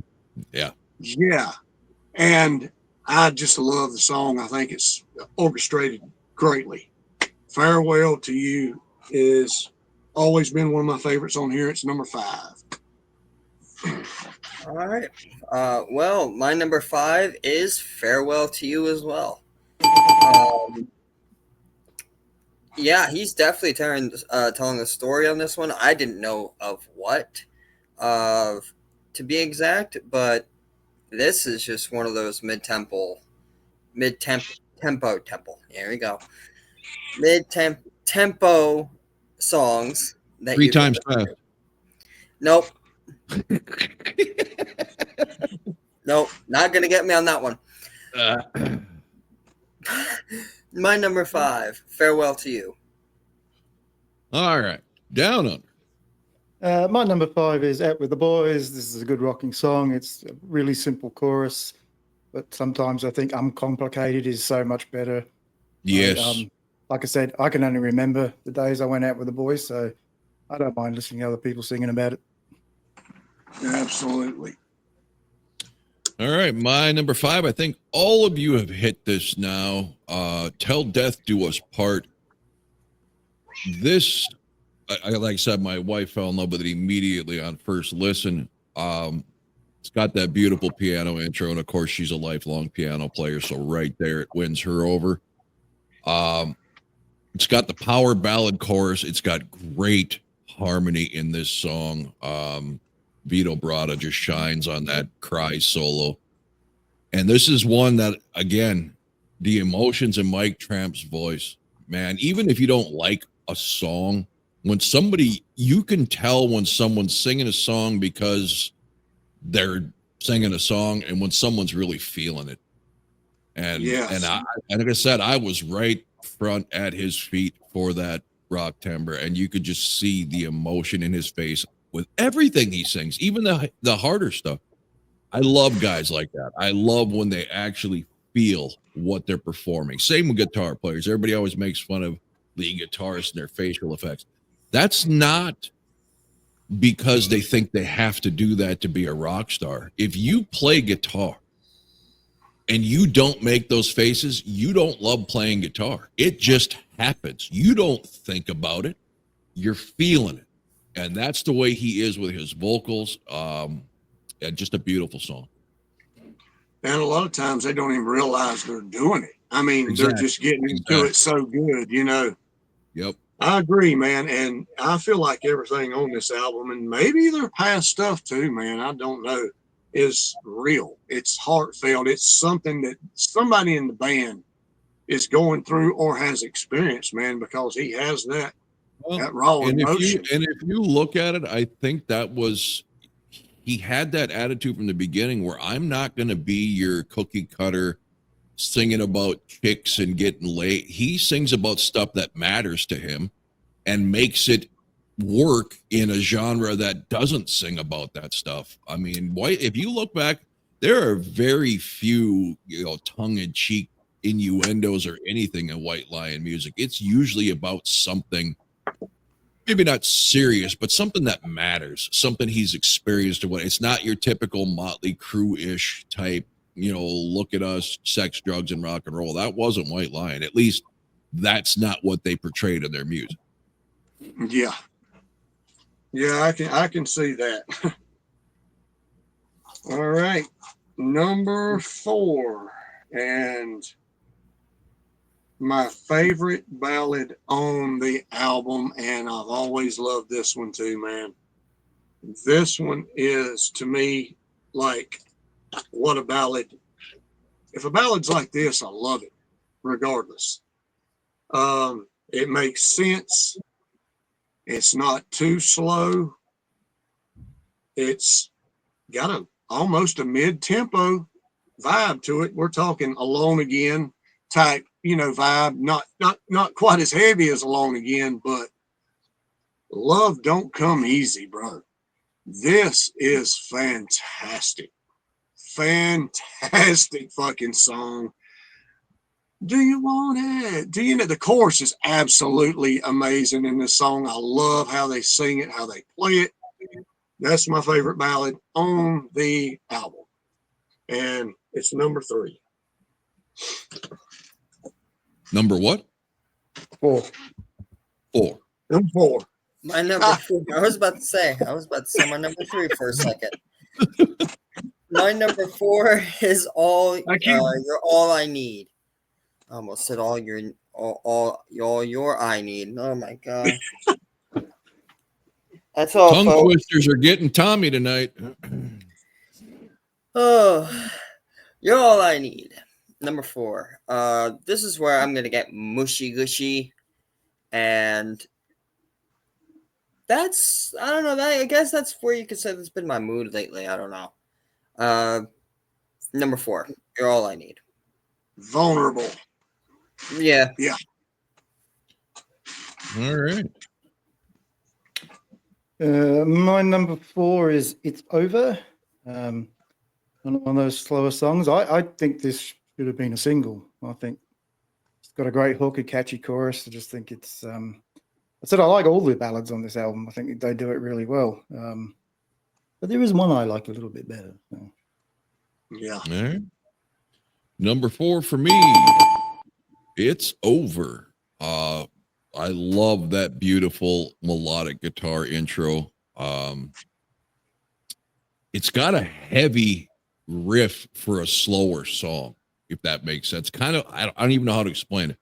Yeah. Yeah. And I just love the song. I think it's orchestrated greatly. Farewell to You is always been one of my favorites on here. It's number 5. All right. Well, my number 5 is Farewell to You as well. Um, yeah, he's definitely telling a story on this one. I didn't know of what, to be exact, but this is just one of those mid-tempo. Here we go. Mid-tempo songs that Three you can times listen fast. to. Nope. Nope. Not gonna get me on that one. My number 5, Farewell to You. All right. Down under. My number 5 is Out with the Boys. This is a good rocking song. It's a really simple chorus, but sometimes I think Uncomplicated is so much better. Yes. Like I said, I can only remember the days I went out with the boys, so I don't mind listening to other people singing about it. Absolutely. All right, my number 5. I think all of you have hit this now. Till Death Do Us Part. This, like I said, my wife fell in love with it immediately on first listen. It's got that beautiful piano intro, and of course, she's a lifelong piano player, so right there, it wins her over. It's got the power ballad chorus. It's got great harmony in this song. Vito Bratta just shines on that cry solo. And this is one that, again, the emotions in Mike Tramp's voice, man, even if you don't like a song, when somebody, you can tell when someone's singing a song because they're singing a song and when someone's really feeling it. And, Yes. and like I said, I was right front at his feet for that rock timbre, and you could just see the emotion in his face with everything he sings, even the harder stuff. I love guys like that. I love when they actually feel what they're performing. Same with guitar players. Everybody always makes fun of lead guitarists and their facial effects. That's not because they think they have to do that to be a rock star. If you play guitar and you don't make those faces, you don't love playing guitar. It just happens. You don't think about it. You're feeling it. And that's the way he is with his vocals. And just a beautiful song. And a lot of times they don't even realize they're doing it. I mean, Exactly. they're just getting into it so good, you know. Yep. I agree, man. And I feel like everything on this album, and maybe their past stuff too, man, I don't know, is real. It's heartfelt. It's something that somebody in the band is going through or has experienced, man, because he has that raw emotion. If you look at it, I think that was, he had that attitude from the beginning where I'm not going to be your cookie cutter singing about chicks and getting laid. He sings about stuff that matters to him and makes it work in a genre that doesn't sing about that stuff. I mean, if you look back, there are very few, tongue-in-cheek innuendos or anything in White Lion music. It's usually about something, maybe not serious, but something that matters, something he's experienced or what. It's not your typical Motley Crue-ish type, look at us, sex, drugs, and rock and roll. That wasn't White Lion. At least that's not what they portrayed in their music. Yeah. Yeah, I can see that. All right. Number 4. And my favorite ballad on the album, and I've always loved this one too, man. This one is, to me, like, what a ballad. If a ballad's like this, I love it, regardless. It makes sense. It's not too slow. It's got almost a mid-tempo vibe to it. We're talking Alone Again type, vibe. Not quite as heavy as Alone Again, but Love Don't Come Easy, bro. This is fantastic. Fantastic fucking song. Do you want it? Do you know? The chorus is absolutely amazing in this song. I love how they sing it, how they play it. That's my favorite ballad on the album. And it's number 3. Number what? 4. 4. Number 4. My number 4. I was about to say my number 3 for a second. My number 4 is you're all I need. I almost said all your I need. Oh my god. That's all, Tongue folks. twisters are getting Tommy tonight. Oh, you're all I need. Number 4. This is where I'm gonna get mushy gushy, and that's I don't know. I guess that's where you could say that's been my mood lately. I don't know. Number 4. You're all I need. Vulnerable. Yeah. Yeah. All right. My number 4 is It's Over. One of those slower songs. I think this should have been a single. I think it's got a great hook, a catchy chorus. I just think it's I said I like all the ballads on this album. I think they do it really well. But there is one I like a little bit better. So. Yeah. All right. Number 4 for me, It's Over. I love that beautiful melodic guitar intro. It's got a heavy riff for a slower song, if that makes sense. Kind of, I don't even know how to explain it.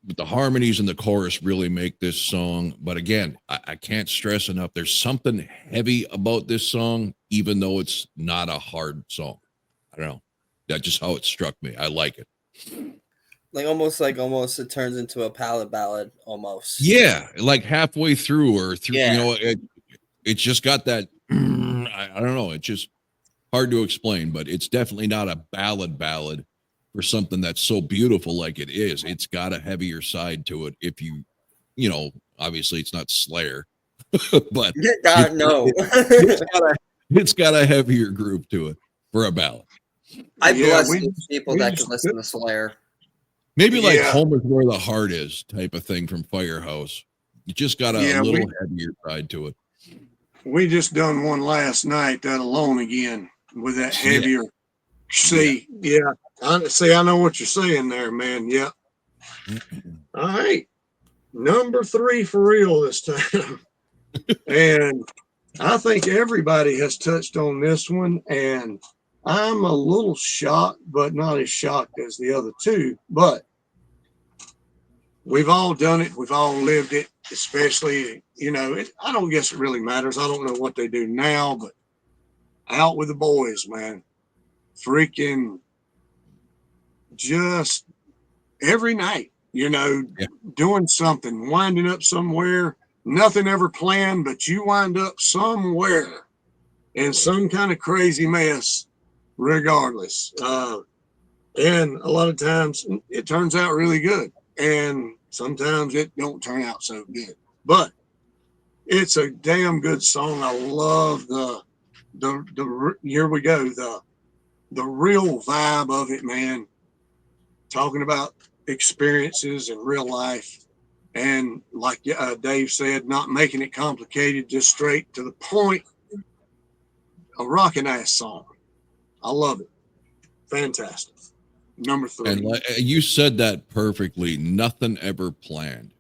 But the harmonies and the chorus really make this song. But again, I can't stress enough. There's something heavy about this song, even though it's not a hard song. I don't know. That's just how it struck me. I like it. Like almost it turns into a palette ballad almost. Yeah, like halfway through or through, Yeah. you know, it's just got that, I don't know. It's just hard to explain, but it's definitely not a ballad for something that's so beautiful like it is. It's got a heavier side to it. If you know, obviously it's not Slayer, but No. it's got a heavier groove to it for a ballad. I bless we- those people we that just- can listen to Slayer. Maybe like Yeah. Home is Where the Heart Is type of thing from Firehouse. It just got a little heavier side to it. We just done one last night, that Alone Again, with that heavier C. Yeah. I know what you're saying there, man. Yeah. All right. Number 3 for real this time. And I think everybody has touched on this one. And I'm a little shocked, but not as shocked as the other two. But we've all done it. We've all lived it, especially, you know, I don't guess it really matters. I don't know what they do now, but out with the boys, man. Freaking just every night, you know, doing something, winding up somewhere, nothing ever planned, but you wind up somewhere in some kind of crazy mess, regardless. And a lot of times it turns out really good. And sometimes it don't turn out so good, but it's a damn good song. I love the here we go, the real vibe of it, man. Talking about experiences in real life, and like Dave said, not making it complicated, just straight to the point. A rockin' ass song. I love it. Fantastic. Number 3. And you said that perfectly. Nothing ever planned.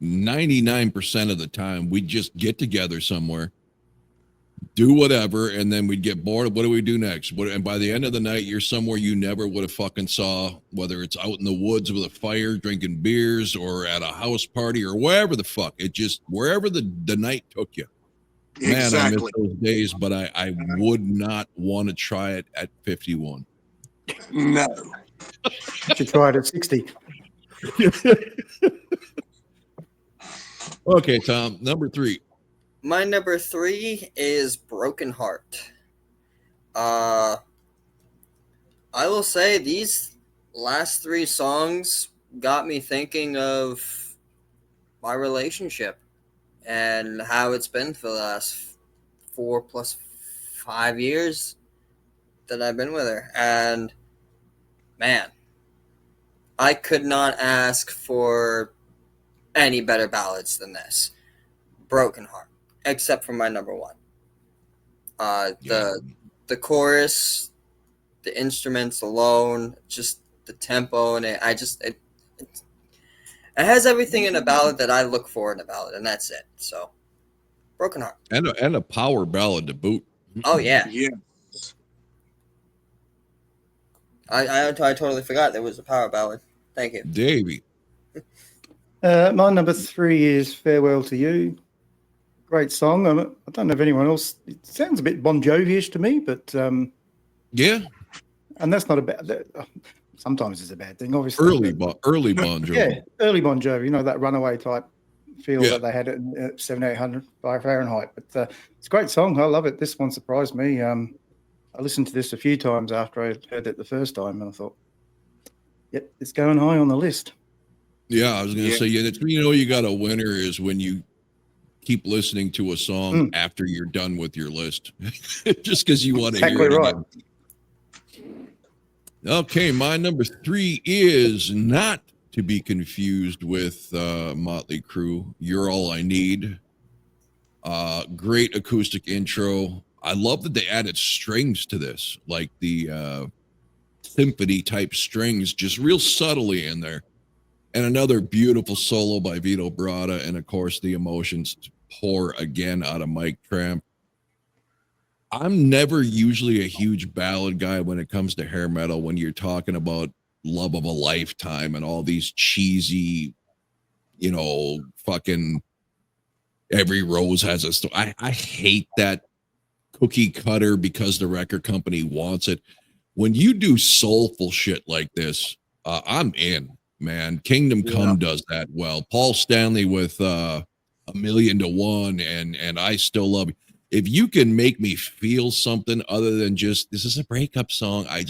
99% of the time, we just get together somewhere, do whatever, and then we'd get bored. What do we do next? And by the end of the night, you're somewhere you never would have fucking saw, whether it's out in the woods with a fire, drinking beers, or at a house party, or wherever the fuck. It just, wherever the night took you. Man, I miss those days, but I would not want to try it at 51. No. You should try it at 60. Okay, Tom, number 3. My number 3 is Broken Heart. I will say these last 3 songs got me thinking of my relationship and how it's been for the last 4 plus 5 years that I've been with her. And man, I could not ask for any better ballads than this. Broken Heart, except for my number 1. The chorus, the instruments alone, just the tempo, and it has everything in a ballad that I look for in a ballad, and that's it. So, Broken Heart. And a power ballad to boot. Oh yeah, Yeah. I totally forgot there was a power ballad. Thank you. Davey. My number 3 is Farewell to You. Great song. I don't know if anyone else. It sounds a bit Bon Jovi-ish to me, but Yeah. and that's not a bad. Sometimes it's a bad thing, obviously. Early Bon Jovi. Yeah, early Bon Jovi. You know, that runaway type feel Yeah. that they had at 7,800 by Fahrenheit. But it's a great song. I love it. This one surprised me. I listened to this a few times after I heard it the first time, and I thought, yep, it's going high on the list. Yeah, I was going to say, you got a winner is when you keep listening to a song after you're done with your list, just because you want to hear it again. Okay, my number 3 is not to be confused with Motley Crue. You're All I Need. Great acoustic intro. I love that they added strings to this, like the symphony type strings, just real subtly in there. And another beautiful solo by Vito Bratta, and of course the emotions pour again out of Mike Tramp. I'm never usually a huge ballad guy when it comes to hair metal, when you're talking about love of a lifetime and all these cheesy, fucking every rose has a story. I hate that cookie cutter because the record company wants it. When you do soulful shit like this, I'm in, man. Kingdom Come does that well. Paul Stanley with A Million to One and I Still Love You. If you can make me feel something other than just this is a breakup song, I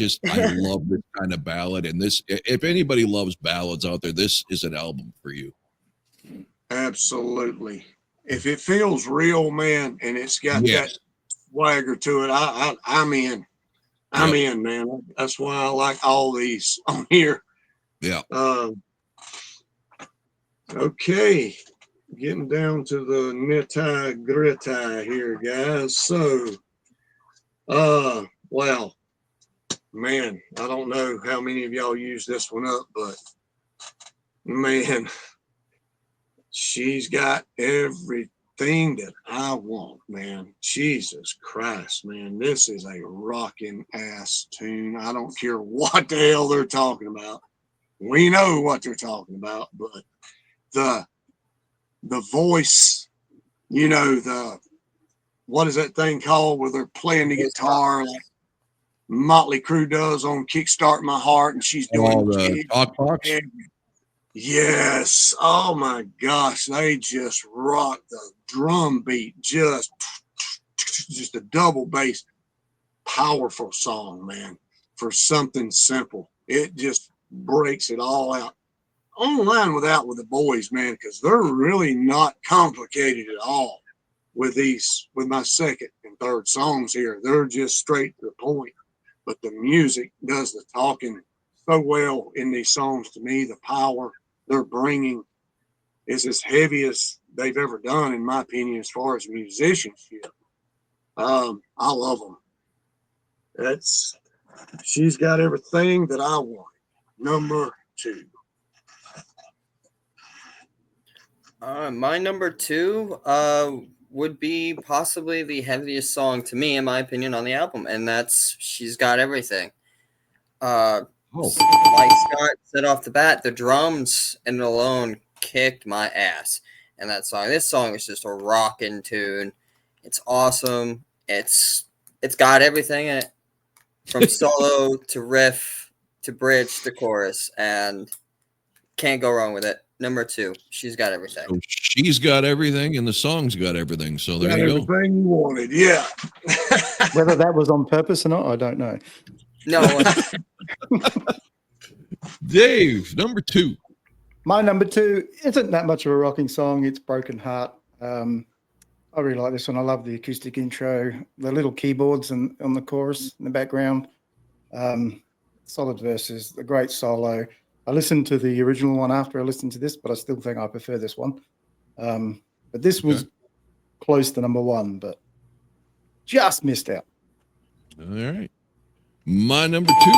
love this kind of ballad. And this, if anybody loves ballads out there, this is an album for you. Absolutely. If it feels real, man, and it's got that swagger to it, I'm in. I'm in, man. That's why I like all these on here. Yeah. Okay. Getting down to the nitty gritty here, guys. So, well, man, I don't know how many of y'all use this one up, but man, she's got everything that I want, man. Jesus Christ, man. This is a rocking ass tune. I don't care what the hell they're talking about. We know what they're talking about, but the voice, what is that thing called where they're playing the guitar like Motley Crue does on Kickstart My Heart, and she's doing the talk box. Yes. Oh my gosh. They just rock the drum beat. Just a double bass. Powerful song, man. For something simple. It just breaks it all out. Online with the boys, man, because they're really not complicated at all with my second and third songs here. They're just straight to the point. But the music does the talking so well in these songs to me. The power they're bringing is as heavy as they've ever done, in my opinion, as far as musicianship. I love them. She's got everything that I want. Number 2. My number 2 would be possibly the heaviest song to me, in my opinion, on the album, and that's She's Got Everything. Like Scott said off the bat, the drums and alone kicked my ass in that song. This song is just a rockin' tune. It's awesome. It's got everything in it, from solo to riff to bridge to chorus, and can't go wrong with it. Number 2, She's Got Everything. So she's got everything, and the song's got everything. So there you go. Everything you wanted, yeah. Whether that was on purpose or not, I don't know. No. Dave, number 2. My number 2 isn't that much of a rocking song. It's Broken Heart. I really like this one. I love the acoustic intro, the little keyboards and on the chorus in the background. Solid verses, a great solo. I listened to the original one after I listened to this, but I still think I prefer this one. But this was close to number 1, but just missed out. All right. My number 2,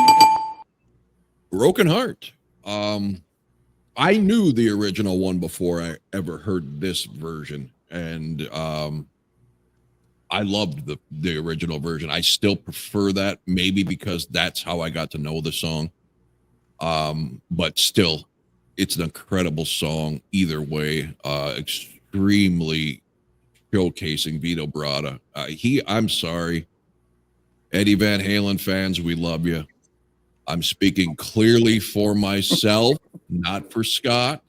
Broken Heart. I knew the original one before I ever heard this version, and I loved the original version. I still prefer that, maybe because that's how I got to know the song. But still, it's an incredible song either way. Extremely showcasing Vito Bratta. I'm sorry, Eddie Van Halen fans, we love you. I'm speaking clearly for myself, not for Scott.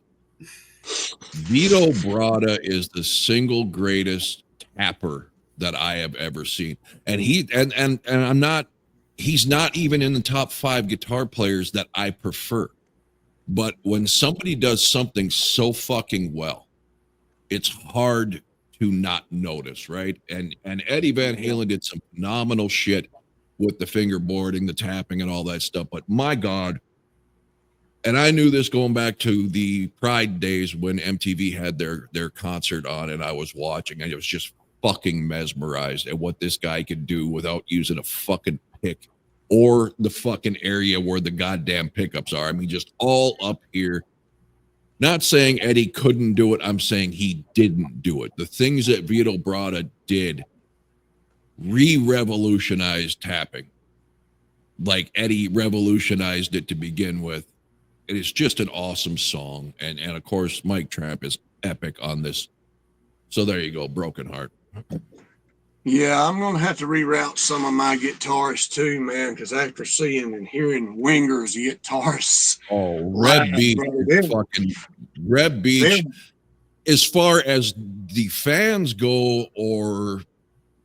Vito Bratta is the single greatest tapper that I have ever seen. And he's not even in the top 5 guitar players that I prefer. But when somebody does something so fucking well, it's hard to not notice, right? And Eddie Van Halen did some phenomenal shit with the fingerboarding, the tapping, and all that stuff. But my God, and I knew this going back to the Pride days when MTV had their concert on, and I was watching, and I was just fucking mesmerized at what this guy could do without using a fucking pick or the fucking area where the goddamn pickups are. I mean, just all up here. Not saying Eddie couldn't do it. I'm saying he didn't do it. The things that Vito Bratta did re-revolutionized tapping. Like Eddie revolutionized it to begin with. It is just an awesome song. And of course, Mike Tramp is epic on this. So there you go, Broken Heart. Yeah, I'm going to have to reroute some of my guitarists too, man, because after seeing and hearing Winger's guitarists. Oh, Red Beach, fucking Red Beach. As far as the fans go or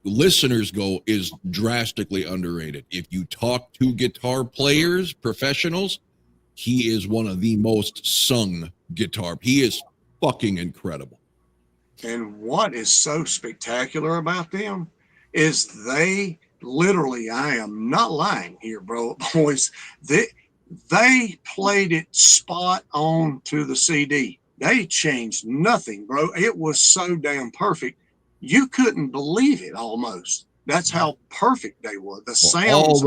listeners go, is drastically underrated. If you talk to guitar players, professionals, he is one of the most sung guitar. He is fucking incredible. And what is so spectacular about them is they literally, I am not lying here, bro, boys, they played it spot on to the CD. They changed nothing, bro. It was so damn perfect. You couldn't believe it almost. That's how perfect they were. The sounds.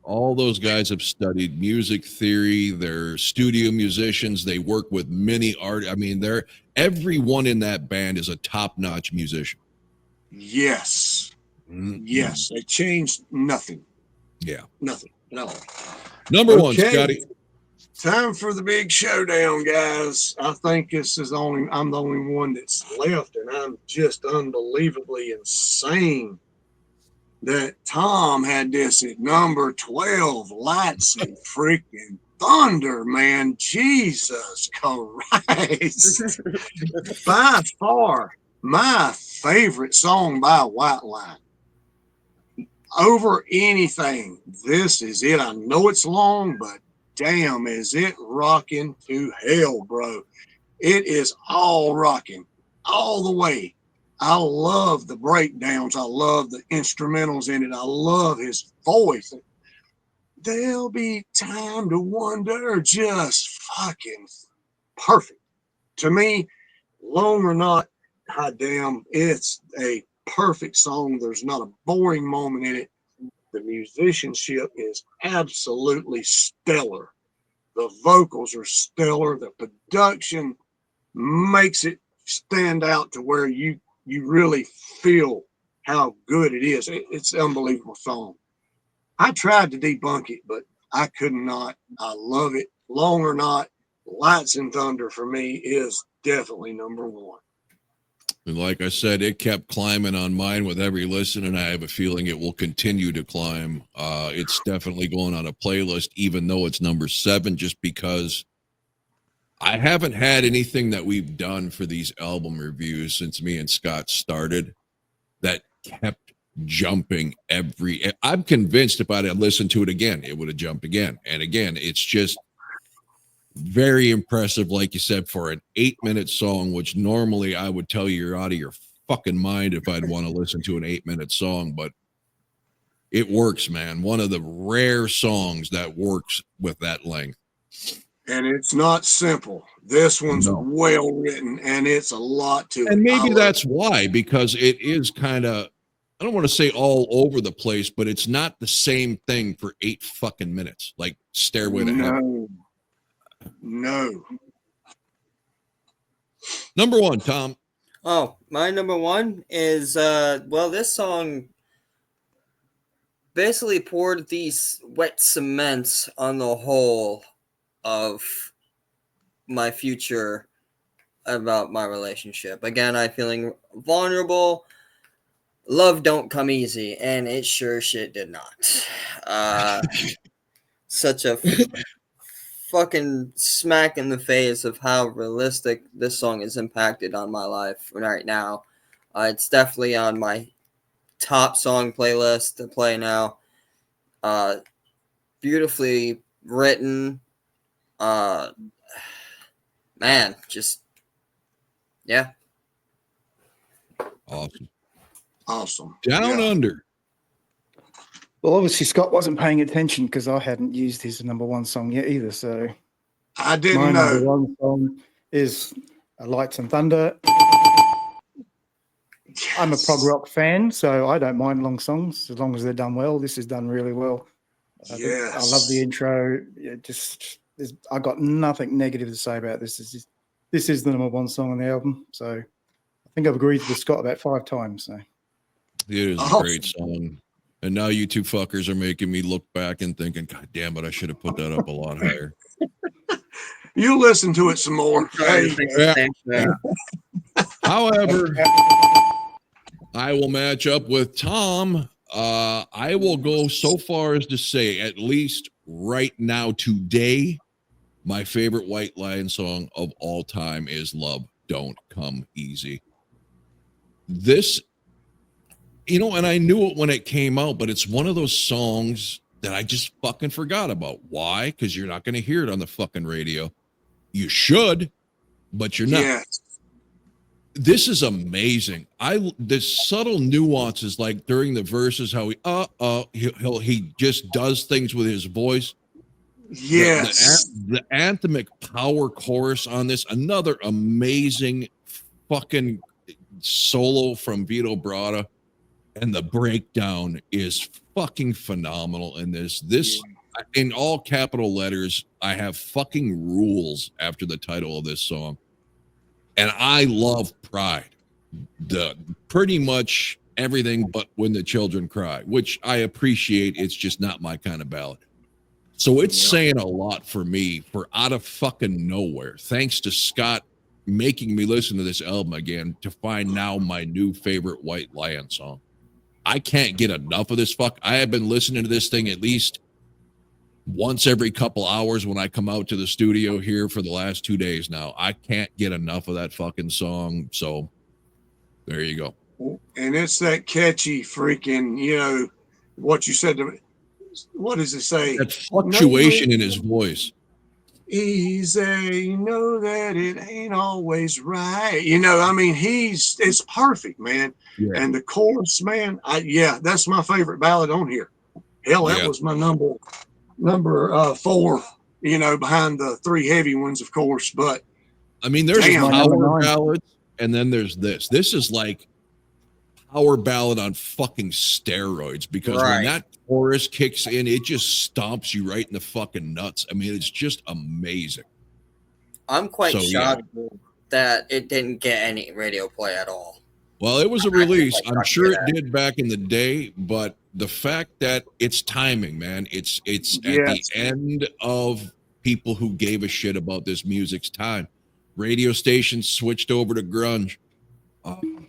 All those guys have studied music theory. They're studio musicians. They work with many artists. I mean, everyone in that band is a top-notch musician. Yes. Mm-hmm. Yes. They changed nothing. Yeah. Nothing at all. Number 1, Scotty. Time for the big showdown, guys. I think I'm the only one that's left, and I'm just unbelievably insane that Tom had this at number 12, Lights and Freaking Thunder, man. Jesus Christ. By far, my favorite song by White Line. Over anything, this is it. I know it's long, but damn, is it rocking to hell, bro. It is all rocking all the way. I love the breakdowns. I love the instrumentals in it. I love his voice. There'll be time to wonder. Just fucking perfect. To me, long or not, god damn, it's a perfect song. There's not a boring moment in it. The musicianship is absolutely stellar. The vocals are stellar. The production makes it stand out to where you really feel how good it is. It's an unbelievable song. I tried to debunk it, but I could not. I love it. Long or not, Lights and Thunder for me is definitely number 1. And like I said, it kept climbing on mine with every listen, and I have a feeling it will continue to climb. It's definitely going on a playlist, even though it's number 7, just because I haven't had anything that we've done for these album reviews since me and Scott started that kept jumping I'm convinced if I'd have listened to it again, it would have jumped again and again. It's just very impressive, like you said, for an 8-minute song, which normally I would tell you you're out of your fucking mind if I'd want to listen to an 8-minute song, but it works, man. One of the rare songs that works with that length. And it's not simple. This one's well written, and it's a lot to it. And maybe that's why, because it is kind of I don't want to say all over the place, but it's not the same thing for 8 fucking minutes, like Stairway to Heaven. No. Number 1, Tom. Oh, my number 1 is this song basically poured these wet cements on the whole of my future about my relationship. Again, I'm feeling vulnerable. Love don't come easy, and it sure shit did not. Such a fucking smack in the face of how realistic this song is impacted on my life right now. It's definitely on my top song playlist to play now. Beautifully written. Man, just yeah. Awesome. Down Under. Well, obviously Scott wasn't paying attention because I hadn't used his number 1 song yet either. So I didn't my know. number 1 song is Lights and Thunder. I'm a prog rock fan, so I don't mind long songs as long as they're done well. This is done really well. I love the intro. I got nothing negative to say about this. This is the number 1 song on the album. So I think I've agreed with Scott about 5 times. So It is a great song. And now you two fuckers are making me look back and thinking, God damn it, I should have put that up a lot higher. You listen to it some more. Hey. However, I will match up with Tom. I will go so far as to say, at least right now, today, my favorite White Lion song of all time is Love Don't Come Easy. This, and I knew it when it came out, but it's one of those songs that I just fucking forgot about. Why? Because you're not going to hear it on the fucking radio. You should, but you're not. Yes. This is amazing. The subtle nuances, like during the verses, how he just does things with his voice. Yes. The anthemic power chorus on this, another amazing fucking solo from Vito Bratta, and the breakdown is fucking phenomenal in this. In all capital letters, I have fucking rules after the title of this song. And I love Pride. Pretty much everything but When the Children Cry, which I appreciate. It's just not my kind of ballad. So it's saying a lot for me for out of fucking nowhere. Thanks to Scott making me listen to this album again to find now my new favorite White Lion song. I can't get enough of this fuck. I have been listening to this thing at least once every couple hours when I come out to the studio here for the last 2 days now. I can't get enough of that fucking song. So there you go. And it's that catchy freaking, what you said to me. What does it say? That fluctuation in his voice. Easy, know that it ain't always right. It's perfect, man. Yeah. And the chorus, man, that's my favorite ballad on here. Hell, that was my number 4, behind the 3 heavy ones, of course. But there's power ballads, and then there's this. This is like power ballad on fucking steroids, because when that chorus kicks in, it just stomps you right in the fucking nuts. It's just amazing. I'm quite shocked that it didn't get any radio play at all. Well, it was a release. I'm sure it did back in the day, but the fact that it's timing, man, it's at the end of people who gave a shit about this music's time. Radio stations switched over to grunge.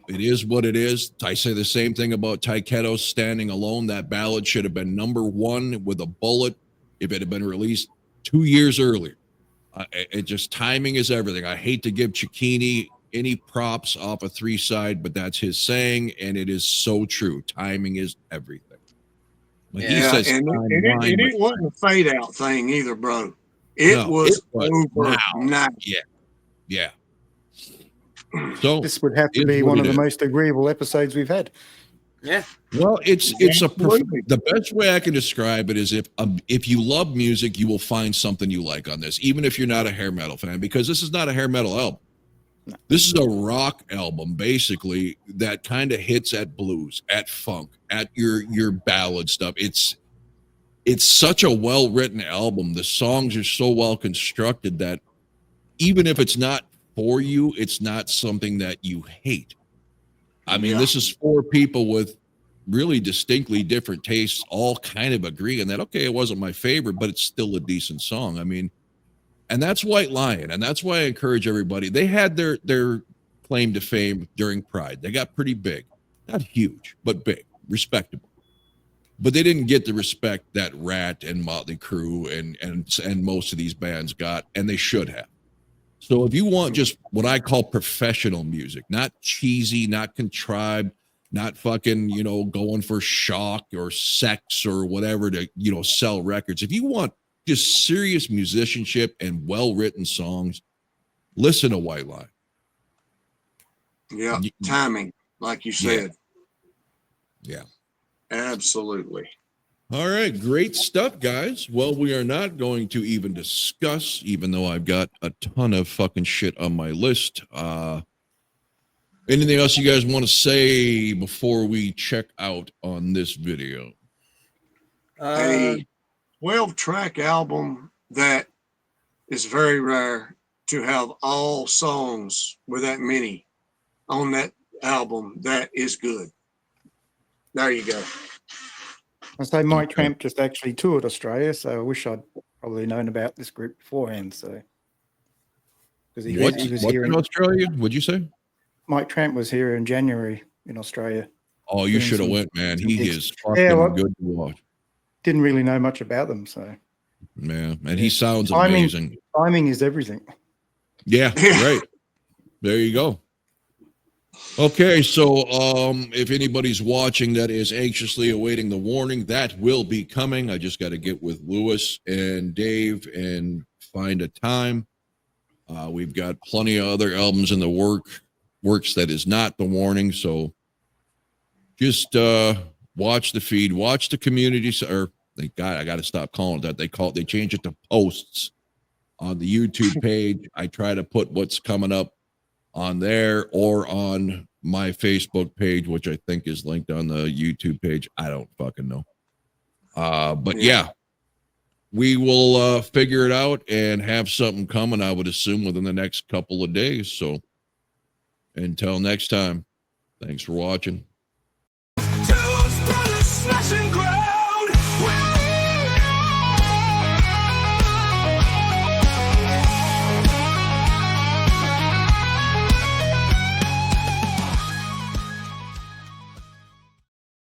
It is what it is. I say the same thing about Taiketos Standing Alone. That ballad should have been number 1 with a bullet if it had been released 2 years earlier. It just, timing is everything. I hate to give Cicchini any props off a 3 side, but that's his saying, and it is so true. Timing is everything. Like he says, it wasn't a fade out thing either, bro. It was over now. Yeah. So this would have to be one of the most agreeable episodes we've had. Yeah. Well, the best way I can describe it is if you love music, you will find something you like on this, even if you're not a hair metal fan, because this is not a hair metal album. This is a rock album, basically, that kind of hits at blues, at funk, at your ballad stuff. It's such a well-written album. The songs are so well constructed that even if it's not for you, it's not something that you hate. I mean, this is for people with really distinctly different tastes, all kind of agreeing that, okay, it wasn't my favorite, but it's still a decent song. I mean, and that's White Lion, and that's why I encourage everybody. They had their claim to fame during Pride. They got pretty big, not huge, but big, respectable. But they didn't get the respect that Rat and Motley Crue and most of these bands got, and they should have. So if you want just what I call professional music, not cheesy, not contrived, not fucking, going for shock or sex or whatever to, sell records. If you want just serious musicianship and well-written songs, listen to White Lion. Yeah, timing, like you said. Yeah. Absolutely. All right, great stuff, guys. Well, we are not going to even discuss, even though I've got a ton of fucking shit on my list. Anything else you guys want to say before we check out on this video? A 12-track album that is very rare to have all songs with that many on that album. That is good. There you go. I say Mike Tramp just actually toured Australia, so I wish I'd probably known about this group beforehand. So, because he was here in Australia, would you say? Mike Tramp was here in January in Australia. Oh, you should have went, man. He is fucking good to watch. Didn't really know much about them, so. Man, and he sounds amazing. Timing is everything. Yeah, right. There you go. Okay, so if anybody's watching that is anxiously awaiting the warning, that will be coming. I just got to get with Lewis and Dave and find a time. We've got plenty of other albums in the works that is not the warning, so just watch the feed, watch the community, or thank God, I got to stop calling it that. They change it to posts on the YouTube page. I try to put what's coming up on there or on my Facebook page, which I think is linked on the YouTube page. I don't fucking know. But yeah, we will figure it out and have something coming, I would assume, within the next couple of days. So until next time, thanks for watching. Tunes, brothers, smashing ground.